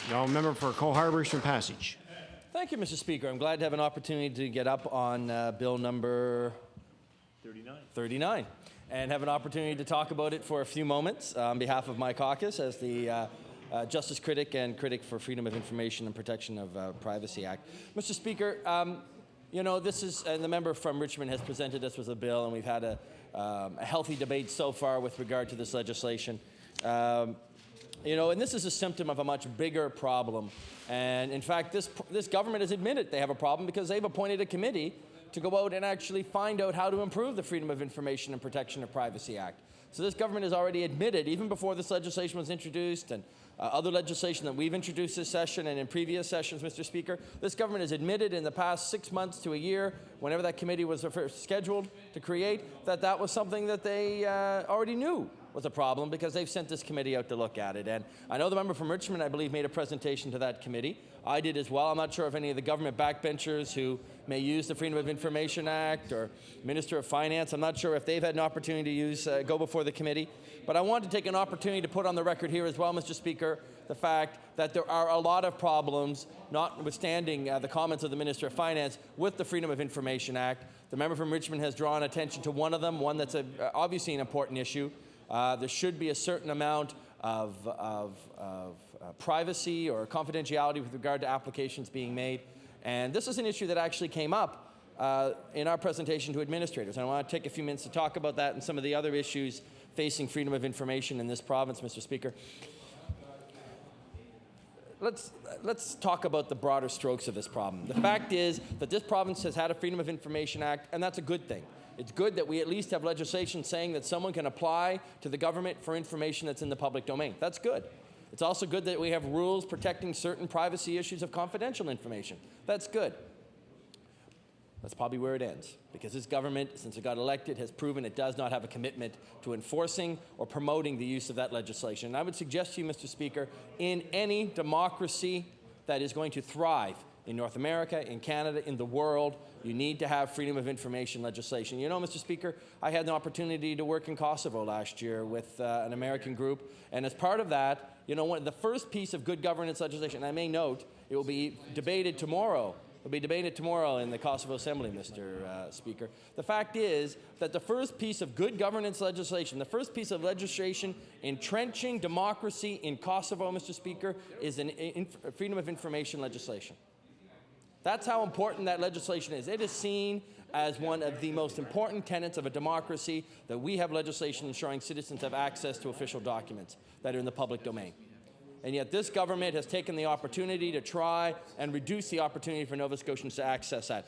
Now, member for Cole Harbour Eastern Passage. Thank you, Mr. Speaker. I'm glad to have an opportunity to get up on bill number 39 and have an opportunity to talk about it for a few moments on behalf of my caucus as the justice critic and critic for Freedom of Information and Protection of Privacy Act. Mr. Speaker, you know, this is, and the member from Richmond has presented us with a bill, and we've had a healthy debate so far with regard to this legislation. You know, and this is a symptom of a much bigger problem. And in fact, this government has admitted they have a problem because they've appointed a committee to go out and actually find out how to improve the Freedom of Information and Protection of Privacy Act. So this government has already admitted, even before this legislation was introduced and other legislation that we've introduced this session and in previous sessions, Mr. Speaker, this government has admitted in the past 6 months to a year, whenever that committee was first scheduled to create, that that was something that they already knew was a problem because they've sent this committee out to look at it. And I know the member from Richmond, I believe, made a presentation to that committee. I did as well. I'm not sure if any of the government backbenchers who may use the Freedom of Information Act or Minister of Finance, I'm not sure if they've had an opportunity to use, go before the committee. But I want to take an opportunity to put on the record here as well, Mr. Speaker, the fact that there are a lot of problems, notwithstanding the comments of the Minister of Finance, with the Freedom of Information Act. The member from Richmond has drawn attention to one of them, one that's obviously an important issue. There should be a certain amount of privacy or confidentiality with regard to applications being made. And this is an issue that actually came up in our presentation to administrators. And I want to take a few minutes to talk about that and some of the other issues facing freedom of information in this province, Mr. Speaker. Let's talk about the broader strokes of this problem. The fact is that this province has had a Freedom of Information Act, and that's a good thing. It's good that we at least have legislation saying that someone can apply to the government for information that's in the public domain. That's good. It's also good that we have rules protecting certain privacy issues of confidential information. That's good. That's probably where it ends, because this government, since it got elected, has proven it does not have a commitment to enforcing or promoting the use of that legislation. And I would suggest to you, Mr. Speaker, in any democracy that is going to thrive in North America, in Canada, in the world, you need to have freedom of information legislation. You know, Mr. Speaker, I had the opportunity to work in Kosovo last year with an American group, and as part of that, you know, the first piece of good governance legislation, and I may note, it will be debated tomorrow. It will be debated tomorrow in the Kosovo Assembly, Mr. Speaker. The fact is that the first piece of good governance legislation, the first piece of legislation entrenching democracy in Kosovo, Mr. Speaker, is freedom of information legislation. That's how important that legislation is. It is seen as one of the most important tenets of a democracy, that we have legislation ensuring citizens have access to official documents that are in the public domain. And yet this government has taken the opportunity to try and reduce the opportunity for Nova Scotians to access that.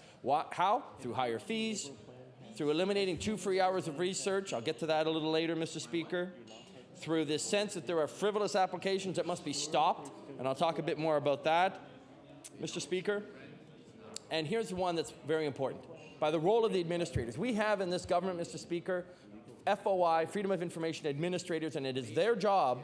How? Through higher fees, through eliminating 2 free hours of research. I'll get to that a little later, Mr. Speaker. Through this sense that there are frivolous applications that must be stopped, and I'll talk a bit more about that, Mr. Speaker. And here's one that's very important. By the role of the administrators. We have in this government, Mr. Speaker, FOI, Freedom of Information Administrators, and it is their job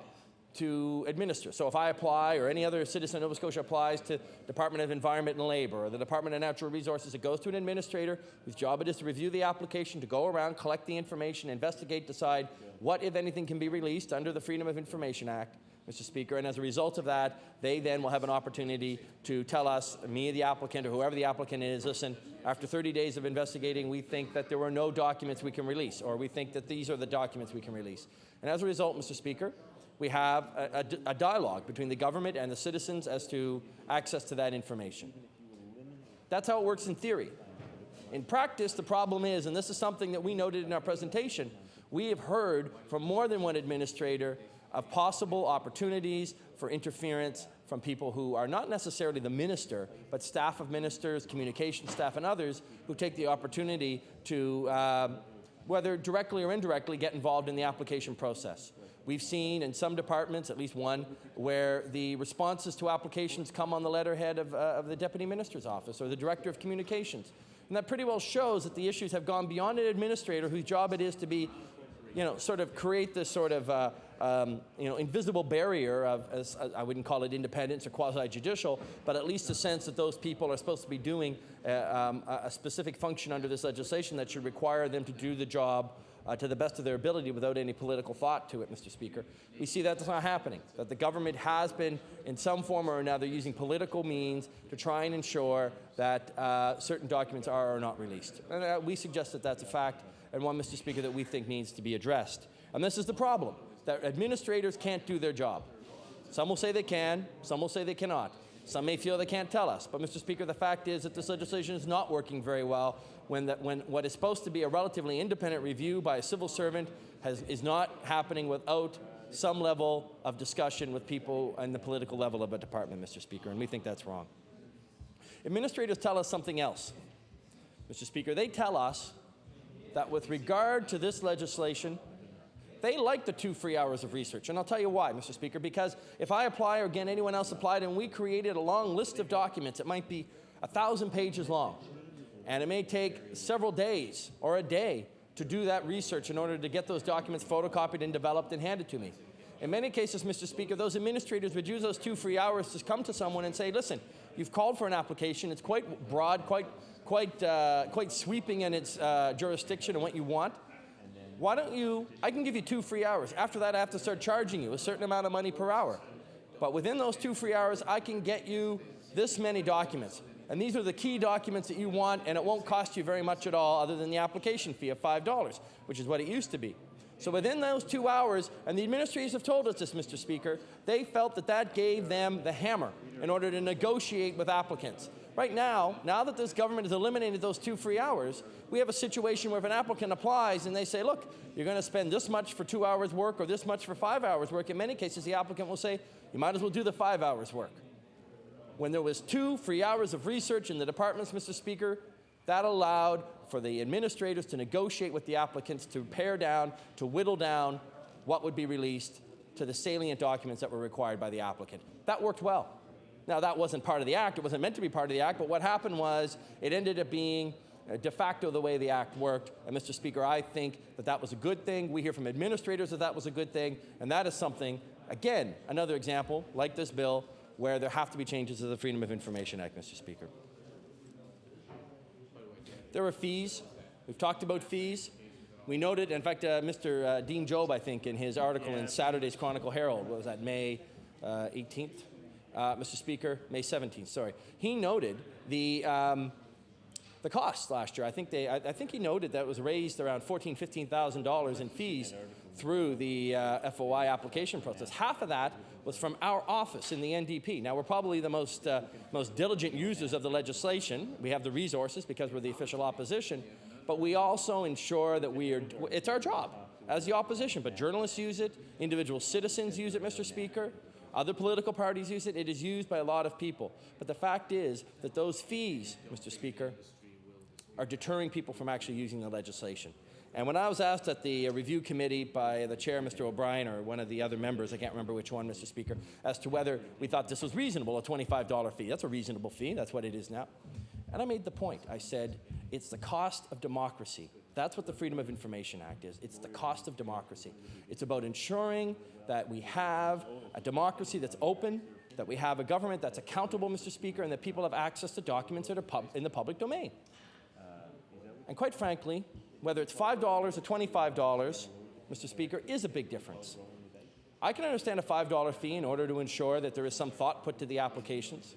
to administer. So if I apply, or any other citizen of Nova Scotia applies to Department of Environment and Labour or the Department of Natural Resources, it goes to an administrator whose job it is to review the application, to go around, collect the information, investigate, decide what, if anything, can be released under the Freedom of Information Act, Mr. Speaker, and as a result of that, they then will have an opportunity to tell us, me, the applicant, or whoever the applicant is, listen, after 30 days of investigating, we think that there were no documents we can release, or we think that these are the documents we can release. And as a result, Mr. Speaker, we have a dialogue between the government and the citizens as to access to that information. That's how it works in theory. In practice, the problem is, and this is something that we noted in our presentation, we have heard from more than one administrator of possible opportunities for interference from people who are not necessarily the minister, but staff of ministers, communication staff, and others who take the opportunity to, whether directly or indirectly, get involved in the application process. We've seen in some departments, at least one, where the responses to applications come on the letterhead of the Deputy Minister's office or the Director of Communications. And that pretty well shows that the issues have gone beyond an administrator whose job it is to be, you know, sort of create this sort of invisible barrier of, as I wouldn't call it independence or quasi-judicial, but at least a sense that those people are supposed to be doing a specific function under this legislation that should require them to do the job to the best of their ability without any political thought to it, Mr. Speaker. We see that's not happening, that the government has been, in some form or another, using political means to try and ensure that certain documents are or are not released. And we suggest that that's a fact, and one, Mr. Speaker, that we think needs to be addressed. And this is the problem, that administrators can't do their job. Some will say they can, some will say they cannot. Some may feel they can't tell us. But, Mr. Speaker, the fact is that this legislation is not working very well when what is supposed to be a relatively independent review by a civil servant is not happening without some level of discussion with people and the political level of a department, Mr. Speaker, and we think that's wrong. Administrators tell us something else, Mr. Speaker. They tell us that with regard to this legislation, they like the 2 free hours of research. And I'll tell you why, Mr. Speaker, because if I apply or again anyone else applied and we created a long list of documents, it might be 1,000 pages long. And it may take several days or a day to do that research in order to get those documents photocopied and developed and handed to me. In many cases, Mr. Speaker, those administrators would use those 2 free hours to come to someone and say, listen, you've called for an application. It's quite broad, quite sweeping in its jurisdiction and what you want. Why don't you, I can give you 2 free hours. After that, I have to start charging you a certain amount of money per hour. But within those 2 free hours, I can get you this many documents. And these are the key documents that you want, and it won't cost you very much at all other than the application fee of $5, which is what it used to be. So within those 2 hours, and the administrators have told us this, Mr. Speaker, they felt that that gave them the hammer in order to negotiate with applicants. Right now that this government has eliminated those 2 free hours, we have a situation where if an applicant applies and they say, look, you're going to spend this much for 2 hours work or this much for 5 hours work, in many cases the applicant will say, you might as well do the 5 hours work. When there was 2 free hours of research in the departments, Mr. Speaker, that allowed for the administrators to negotiate with the applicants to pare down, to whittle down what would be released to the salient documents that were required by the applicant. That worked well. Now, that wasn't part of the Act. It wasn't meant to be part of the Act, but what happened was it ended up being de facto the way the Act worked. And, Mr. Speaker, I think that that was a good thing. We hear from administrators that that was a good thing, and that is something, again, another example, like this bill, where there have to be changes to the Freedom of Information Act, Mr. Speaker. There are fees. We've talked about fees. We noted, in fact, Mr. Dean Job, I think, in his article in Saturday's Chronicle Herald, what was that, May 18th? Mr. Speaker, May 17th, sorry. He noted the costs last year. I think he noted that it was raised around $14,000, $15,000 in fees through the FOI application process. Half of that was from our office in the NDP. Now, we're probably the most diligent users of the legislation. We have the resources because we're the official opposition, but we also ensure that it's our job as the opposition, but journalists use it, individual citizens use it, Mr. Speaker, other political parties use it. It is used by a lot of people. But the fact is that those fees, Mr. Speaker, are deterring people from actually using the legislation. And when I was asked at the review committee by the chair, Mr. O'Brien, or one of the other members, I can't remember which one, Mr. Speaker, as to whether we thought this was reasonable, a $25 fee. That's a reasonable fee. That's what it is now. And I made the point. I said, it's the cost of democracy. That's what the Freedom of Information Act is. It's the cost of democracy. It's about ensuring that we have a democracy that's open, that we have a government that's accountable, Mr. Speaker, and that people have access to documents that are in the public domain. And quite frankly, whether it's $5 or $25, Mr. Speaker, is a big difference. I can understand a $5 fee in order to ensure that there is some thought put to the applications,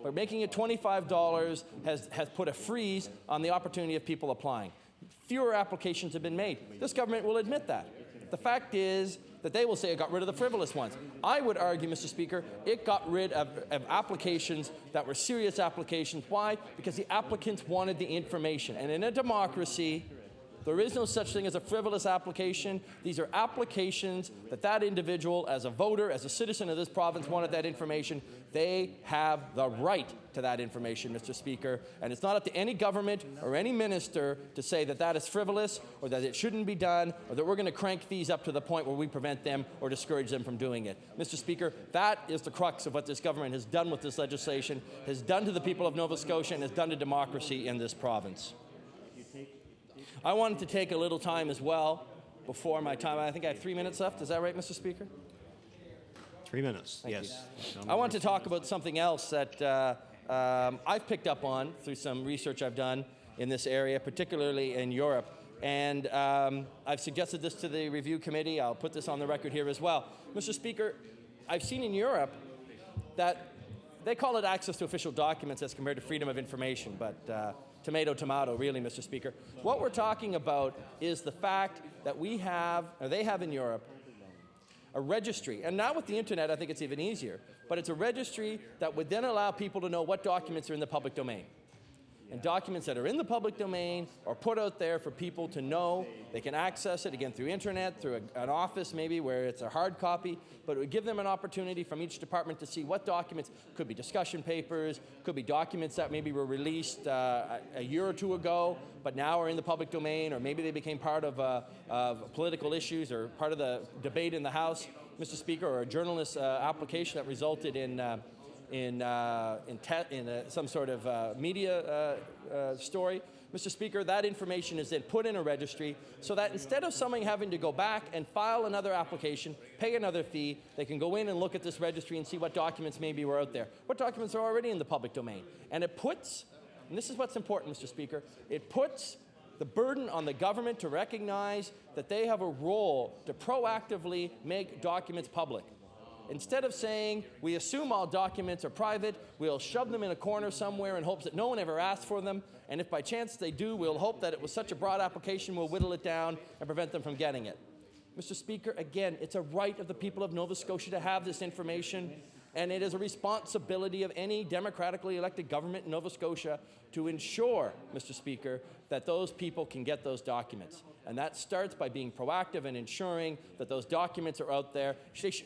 but making it $25 has put a freeze on the opportunity of people applying. Fewer applications have been made. This government will admit that. The fact is that they will say it got rid of the frivolous ones. I would argue, Mr. Speaker, it got rid of applications that were serious applications. Why? Because the applicants wanted the information. And in a democracy, there is no such thing as a frivolous application. These are applications that individual, as a voter, as a citizen of this province, wanted that information. They have the right to that information, Mr. Speaker. And it's not up to any government or any minister to say that that is frivolous or that it shouldn't be done or that we're going to crank fees up to the point where we prevent them or discourage them from doing it. Mr. Speaker, that is the crux of what this government has done with this legislation, has done to the people of Nova Scotia, and has done to democracy in this province. I wanted to take a little time as well before my time. I think I have 3 minutes left. Is that right, Mr. Speaker? 3 minutes, Thank yes. you. I want to talk about something else that I've picked up on through some research I've done in this area, particularly in Europe. And I've suggested this to the review committee. I'll put this on the record here as well. Mr. Speaker, I've seen in Europe that they call it access to official documents as compared to freedom of information, but tomato, tomato, really, Mr. Speaker. What we're talking about is the fact that we have, or they have in Europe, a registry. And now with the internet, I think it's even easier. But it's a registry that would then allow people to know what documents are in the public domain. And documents that are in the public domain are put out there for people to know. They can access it, again, through internet, through an office maybe where it's a hard copy, but it would give them an opportunity from each department to see what documents, could be discussion papers, could be documents that maybe were released a year or two ago, but now are in the public domain, or maybe they became part of political issues or part of the debate in the House, Mr. Speaker, or a journalist application that resulted in some sort of media story. Mr. Speaker, that information is then put in a registry so that instead of someone having to go back and file another application, pay another fee, they can go in and look at this registry and see what documents maybe were out there, what documents are already in the public domain. And it puts, and this is what's important, Mr. Speaker, it puts the burden on the government to recognize that they have a role to proactively make documents public. Instead of saying, we assume all documents are private, we'll shove them in a corner somewhere in hopes that no one ever asked for them, and if by chance they do, we'll hope that it was such a broad application, we'll whittle it down and prevent them from getting it. Mr. Speaker, again, it's a right of the people of Nova Scotia to have this information, and it is a responsibility of any democratically elected government in Nova Scotia to ensure, Mr. Speaker, that those people can get those documents. And that starts by being proactive and ensuring that those documents are out there.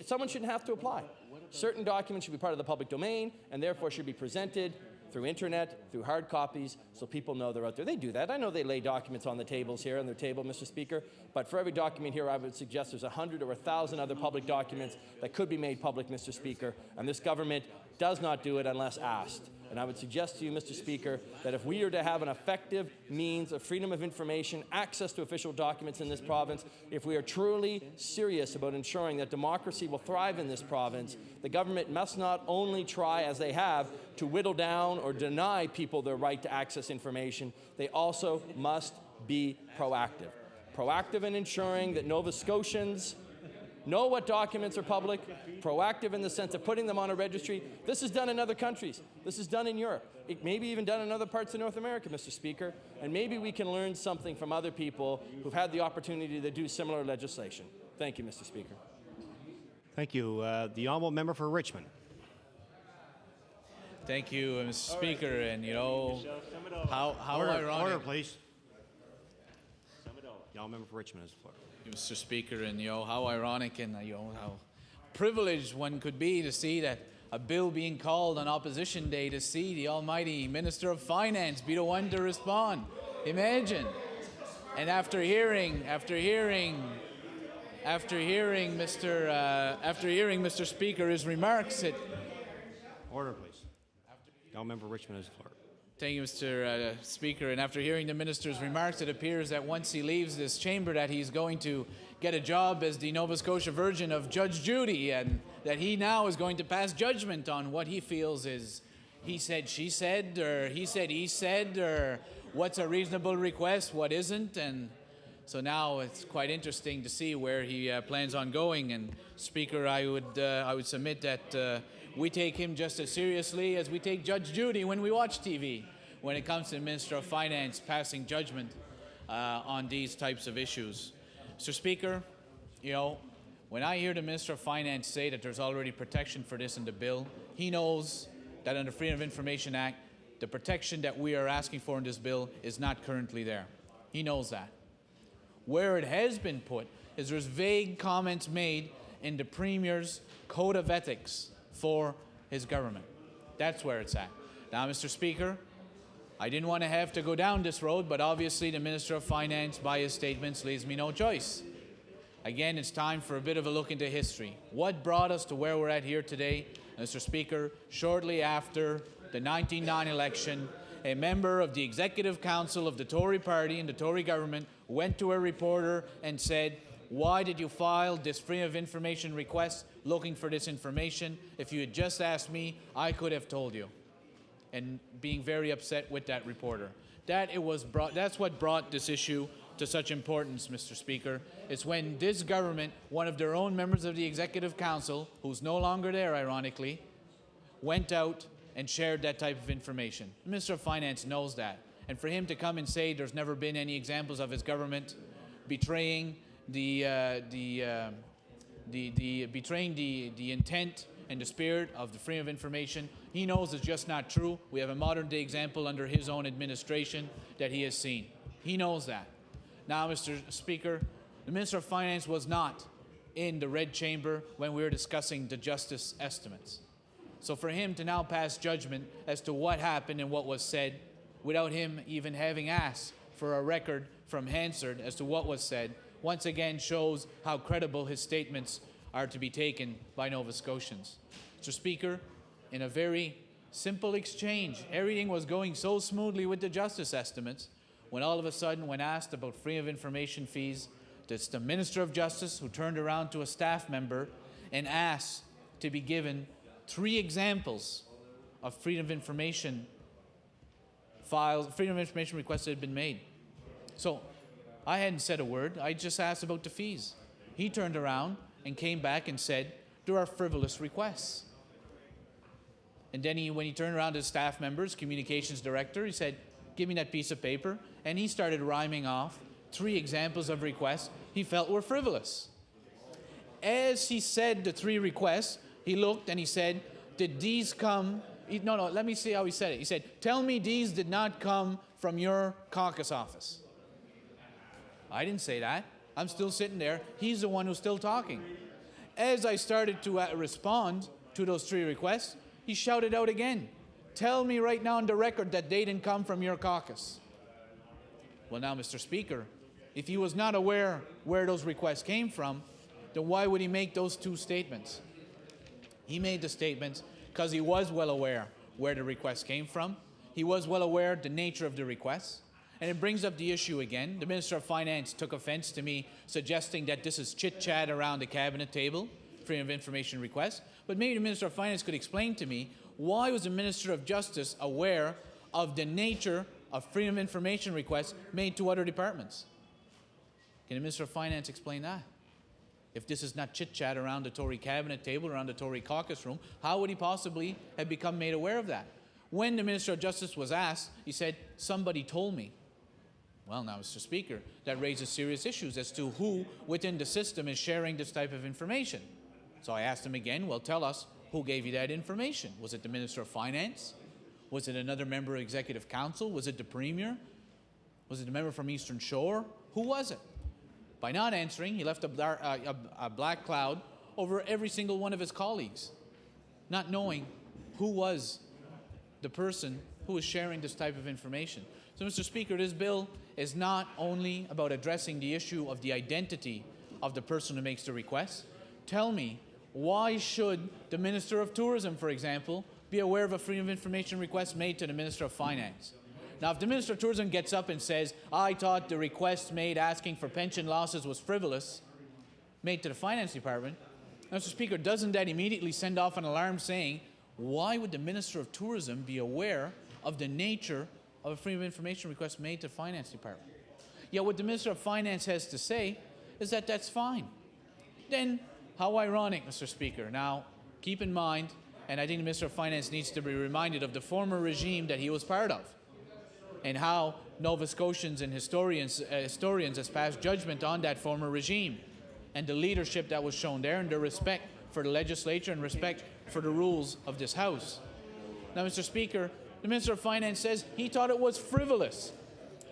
Someone shouldn't have to apply. Certain documents should be part of the public domain and therefore should be presented through internet, through hard copies, so people know they're out there. They do that. I know they lay documents on the tables here, on their table, Mr. Speaker, but for every document here, I would suggest there's 100 or 1,000 other public documents that could be made public, Mr. Speaker, and this government does not do it unless asked. And I would suggest to you, Mr. Speaker, that if we are to have an effective means of freedom of information, access to official documents in this province, if we are truly serious about ensuring that democracy will thrive in this province, the government must not only try, as they have, to whittle down or deny people their right to access information, they also must be proactive. Proactive in ensuring that Nova Scotians know what documents are public, proactive in the sense of putting them on a registry. This is done in other countries. This is done in Europe. It may be even done in other parts of North America, Mr. Speaker, and maybe we can learn something from other people who've had the opportunity to do similar legislation. Thank you, Mr. Speaker. Thank you. The honourable member for Richmond. Thank you, Mr. Speaker, and you know, how ironic. Order, please. The honourable member for Richmond has the floor. Mr. Speaker, and you know how ironic and you know how privileged one could be to see that a bill being called on Opposition Day, to see the almighty Minister of Finance be the one to respond. Imagine. And after hearing Mr. Speaker his remarks, Order, please. The honourable member for Richmond has the floor. Thank you, Mr. Speaker. And after hearing the minister's remarks, it appears that once he leaves this chamber that he's going to get a job as the Nova Scotia version of Judge Judy, and that he now is going to pass judgment on what he feels is he said, she said, or he said, or what's a reasonable request, what isn't. And so now it's quite interesting to see where he plans on going. And Speaker, I would submit that we take him just as seriously as we take Judge Judy when we watch TV, when it comes to the Minister of Finance passing judgment on these types of issues. Mr. Speaker, you know, when I hear the Minister of Finance say that there's already protection for this in the bill, he knows that under the Freedom of Information Act, the protection that we are asking for in this bill is not currently there. He knows that. Where it has been put is there's vague comments made in the Premier's Code of Ethics for his government. That's where it's at. Now, Mr. Speaker, I didn't want to have to go down this road, but obviously the Minister of Finance, by his statements, leaves me no choice. Again, it's time for a bit of a look into history. What brought us to where we're at here today? Mr. Speaker, shortly after the 1999 election, a member of the Executive Council of the Tory party and the Tory government went to a reporter and said, Why did you file this freedom of information request looking for this information? If you had just asked me, I could have told you. And being very upset with that reporter. That's what brought this issue to such importance, Mr. Speaker. It's when this government, one of their own members of the Executive Council, who's no longer there, ironically, went out and shared that type of information. The Minister of Finance knows that. And for him to come and say there's never been any examples of his government betraying the intent and the spirit of the freedom of information, he knows it's just not true. We have a modern-day example under his own administration that he has seen. He knows that. Now, Mr. Speaker, the Minister of Finance was not in the Red Chamber when we were discussing the justice estimates. So for him to now pass judgment as to what happened and what was said, without him even having asked for a record from Hansard as to what was said, once again shows how credible his statements are to be taken by Nova Scotians. Mr. Speaker, in a very simple exchange, everything was going so smoothly with the justice estimates, when all of a sudden, when asked about freedom of information fees, it's the Minister of Justice who turned around to a staff member and asked to be given 3 examples of freedom of information requests that had been made. So I hadn't said a word. I just asked about the fees. He turned around and came back and said, there are frivolous requests. And then when he turned around to his staff members, communications director, he said, give me that piece of paper. And he started rhyming off 3 examples of requests he felt were frivolous. As he said the 3 requests, he looked and he said, did these come? Let me see how he said it. He said, tell me these did not come from your caucus office. I didn't say that. I'm still sitting there. He's the one who's still talking. As I started to respond to those 3 requests, he shouted out again, tell me right now on the record that they didn't come from your caucus. Well, now, Mr. Speaker, if he was not aware where those requests came from, then why would he make those 2 statements? He made the statements because he was well aware where the requests came from. He was well aware of the nature of the requests. And it brings up the issue again. The Minister of Finance took offense to me suggesting that this is chit-chat around the cabinet table, freedom of information requests. But maybe the Minister of Finance could explain to me, why was the Minister of Justice aware of the nature of freedom of information requests made to other departments? Can the Minister of Finance explain that? If this is not chit-chat around the Tory cabinet table, around the Tory caucus room, how would he possibly have become made aware of that? When the Minister of Justice was asked, he said, somebody told me. Well, now, Mr. Speaker, that raises serious issues as to who within the system is sharing this type of information. So I asked him again, well, tell us, who gave you that information? Was it the Minister of Finance? Was it another member of Executive Council? Was it the Premier? Was it the member from Eastern Shore? Who was it? By not answering, he left a black cloud over every single one of his colleagues, not knowing who was the person who was sharing this type of information. So, Mr. Speaker, this bill is not only about addressing the issue of the identity of the person who makes the request. Tell me, why should the Minister of Tourism, for example, be aware of a freedom of information request made to the Minister of Finance? Now, if the Minister of Tourism gets up and says, I thought the request made asking for pension losses was frivolous, made to the Finance Department, Mr. Speaker, doesn't that immediately send off an alarm saying, why would the Minister of Tourism be aware of the nature of a freedom of information request made to the Finance Department? Yet what the Minister of Finance has to say is that that's fine. Then, how ironic, Mr. Speaker. Now, keep in mind, and I think the Minister of Finance needs to be reminded of the former regime that he was part of, and how Nova Scotians and historians has passed judgment on that former regime, and the leadership that was shown there, and the respect for the legislature and respect for the rules of this House. Now, Mr. Speaker, the Minister of Finance says he thought it was frivolous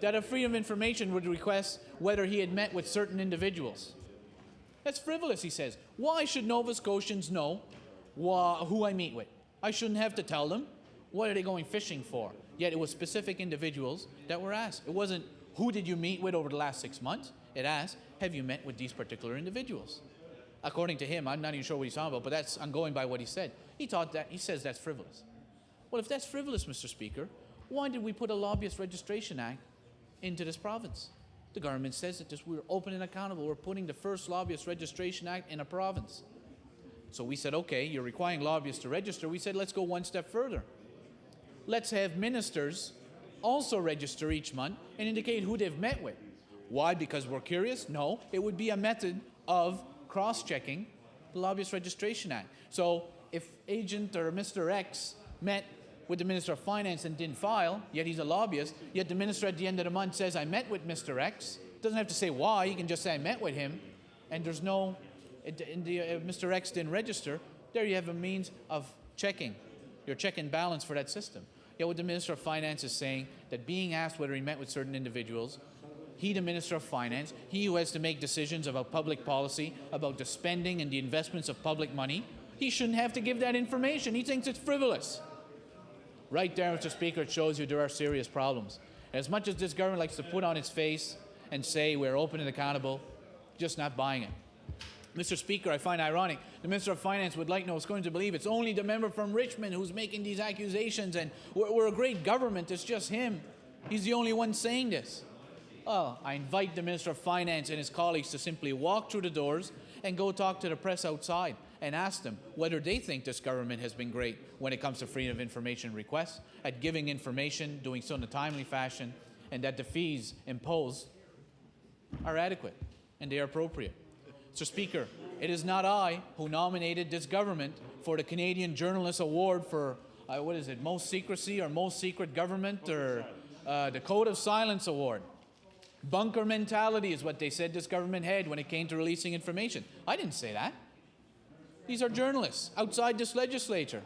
that a freedom of information would request whether he had met with certain individuals. That's frivolous, he says. Why should Nova Scotians know who I meet with? I shouldn't have to tell them. What are they going fishing for? Yet it was specific individuals that were asked. It wasn't, who did you meet with over the last 6 months? It asked, have you met with these particular individuals? According to him, I'm not even sure what he's talking about, but I'm going by what he said. He says that's frivolous. Well, if that's frivolous, Mr. Speaker, why did we put a Lobbyist Registration Act into this province? The government says that we're open and accountable. We're putting the first Lobbyist Registration Act in a province. So we said, okay, you're requiring lobbyists to register. We said, let's go one step further. Let's have ministers also register each month and indicate who they've met with. Why? Because we're curious? No. It would be a method of cross-checking the Lobbyist Registration Act. So if Agent or Mr. X met with the Minister of Finance and didn't file, yet he's a lobbyist, yet the minister at the end of the month says, I met with Mr. X, doesn't have to say why, he can just say, I met with him, and there's no, Mr. X didn't register, there you have a means of checking, your check and balance for that system. Yet what the Minister of Finance is saying, that being asked whether he met with certain individuals, he, the Minister of Finance, he who has to make decisions about public policy, about the spending and the investments of public money, he shouldn't have to give that information. He thinks it's frivolous. Right there, Mr. Speaker, it shows you there are serious problems. As much as this government likes to put on its face and say we're open and accountable, just not buying it. Mr. Speaker, I find ironic, the Minister of Finance would like Nova Scotians to believe it's only the member from Richmond who's making these accusations and we're a great government, it's just him. He's the only one saying this. Well, I invite the Minister of Finance and his colleagues to simply walk through the doors and go talk to the press outside and ask them whether they think this government has been great when it comes to freedom of information requests, at giving information, doing so in a timely fashion, and that the fees imposed are adequate and they are appropriate. Mr. Speaker, it is not I who nominated this government for the Canadian Journalist Award for, what is it, most secrecy or most secret government, or the Code of Silence Award. Bunker mentality is what they said this government had when it came to releasing information. I didn't say that. These are journalists outside this legislature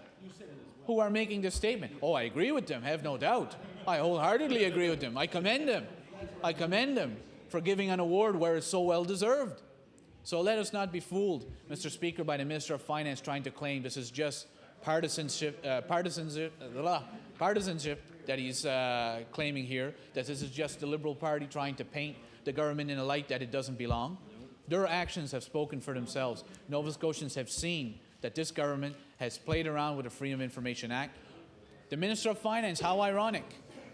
who are making this statement. Oh, I agree with them, have no doubt. I wholeheartedly agree with them. I commend them. I commend them for giving an award where it's so well deserved. So let us not be fooled, Mr. Speaker, by the Minister of Finance trying to claim this is just partisanship that he's claiming here, that this is just the Liberal Party trying to paint the government in a light that it doesn't belong. Their actions have spoken for themselves. Nova Scotians have seen that this government has played around with the Freedom of Information Act. The Minister of Finance, how ironic.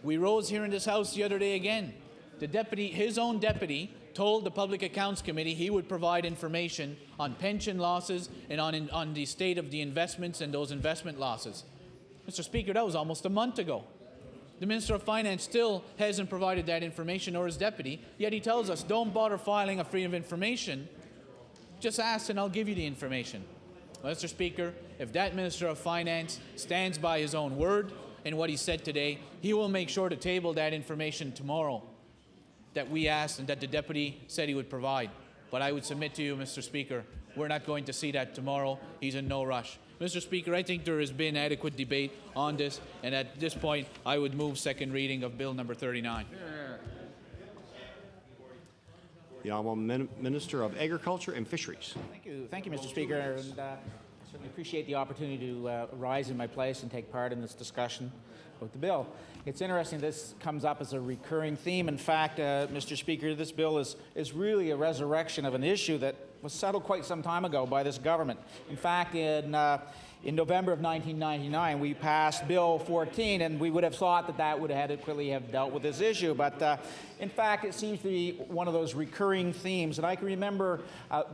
We rose here in this House the other day again. The deputy, his own deputy, told the Public Accounts Committee he would provide information on pension losses and on the state of the investments and those investment losses. Mr. Speaker, that was almost a month ago. The Minister of Finance still hasn't provided that information, or his deputy, yet he tells us, don't bother filing a Freedom of Information, just ask and I'll give you the information. Well, Mr. Speaker, if that Minister of Finance stands by his own word and what he said today, he will make sure to table that information tomorrow that we asked and that the deputy said he would provide. But I would submit to you, Mr. Speaker, we're not going to see that tomorrow. He's in no rush. Mr. Speaker, I think there has been adequate debate on this, and at this point, I would move second reading of Bill number 39. The Honourable Minister of Agriculture and Fisheries. Thank you, Mr. Speaker, and I certainly appreciate the opportunity to rise in my place and take part in this discussion about the bill. It's interesting this comes up as a recurring theme. In fact, Mr. Speaker, this bill is really a resurrection of an issue that was settled quite some time ago by this government. In fact, in November of 1999, we passed Bill 14, and we would have thought that would adequately have dealt with this issue. But in fact, it seems to be one of those recurring themes. And I can remember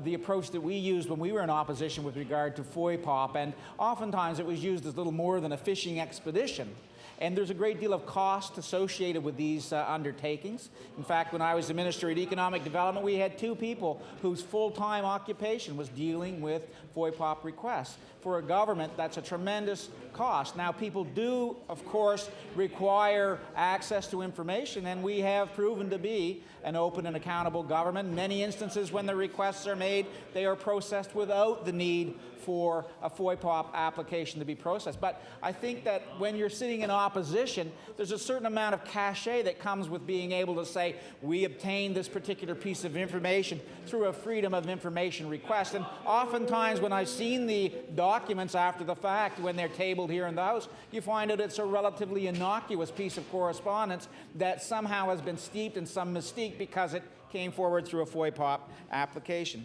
the approach that we used when we were in opposition with regard to FOIPOP, and oftentimes it was used as little more than a fishing expedition. And there's a great deal of cost associated with these undertakings. In fact, when I was the Minister of Economic Development, we had 2 people whose full-time occupation was dealing with FOIPOP requests. For a government, that's a tremendous cost. Now, people do, of course, require access to information, and we have proven to be an open and accountable government. In many instances, when the requests are made, they are processed without the need for a FOIPOP application to be processed. But I think that when you're sitting in opposition, there's a certain amount of cachet that comes with being able to say, we obtained this particular piece of information through a Freedom of Information request. And oftentimes when I've seen the documents after the fact, when they're tabled here in the House, you find that it's a relatively innocuous piece of correspondence that somehow has been steeped in some mystique because it came forward through a FOIPOP application.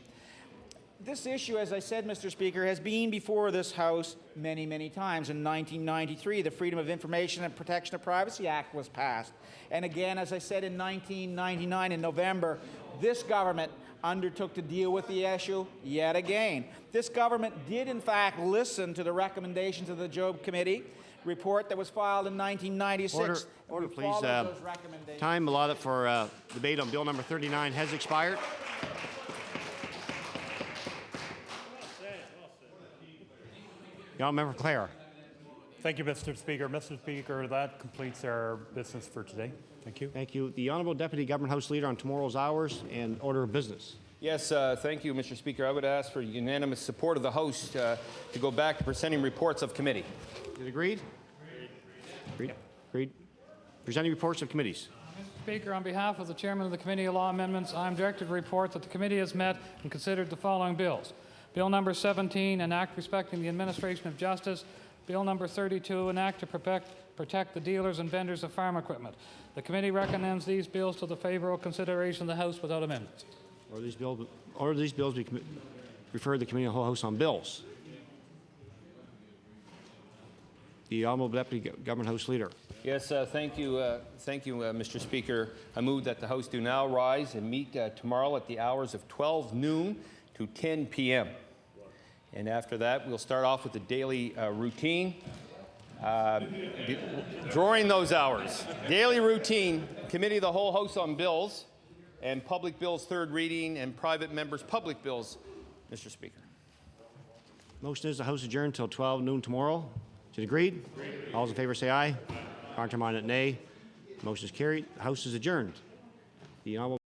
This issue, as I said, Mr. Speaker, has been before this House many, many times. In 1993, the Freedom of Information and Protection of Privacy Act was passed. And again, as I said, in 1999, in November, this government undertook to deal with the issue yet again. This government did, in fact, listen to the recommendations of the Job Committee report that was filed in 1996. Order, please. Those recommendations. Time allotted for debate on Bill number 39 has expired. Young Member Clare. Thank you, Mr. Speaker. Mr. Speaker, that completes our business for today. Thank you. Thank you. The Honourable Deputy Government House Leader on tomorrow's hours and order of business. Yes, thank you, Mr. Speaker. I would ask for unanimous support of the House to go back to presenting reports of committee. Is it agreed? Agreed. Agreed. Presenting reports of committees. Mr. Speaker, on behalf of the Chairman of the Committee on Law Amendments, I am directed to report that the committee has met and considered the following bills. Bill number 17, an act respecting the administration of justice. Bill number 32, an act to protect the dealers and vendors of farm equipment. The committee recommends these bills to the favorable consideration of the House without amendments. Order these bills be referred to the Committee on the Whole House on Bills. The Honourable Deputy Government House Leader. Yes, thank you, Mr. Speaker. I move that the House do now rise and meet tomorrow at the hours of 12 noon to 10 p.m. And after that, we'll start off with the daily routine. During those hours, daily routine, Committee of the Whole House on Bills, and public bills third reading, and private members' public bills, Mr. Speaker. Motion is the House adjourned until 12 noon tomorrow. Is it agreed? Agreed. All those in favor say aye. Contrary minded, nay. Motion is carried. The House is adjourned. The Honourable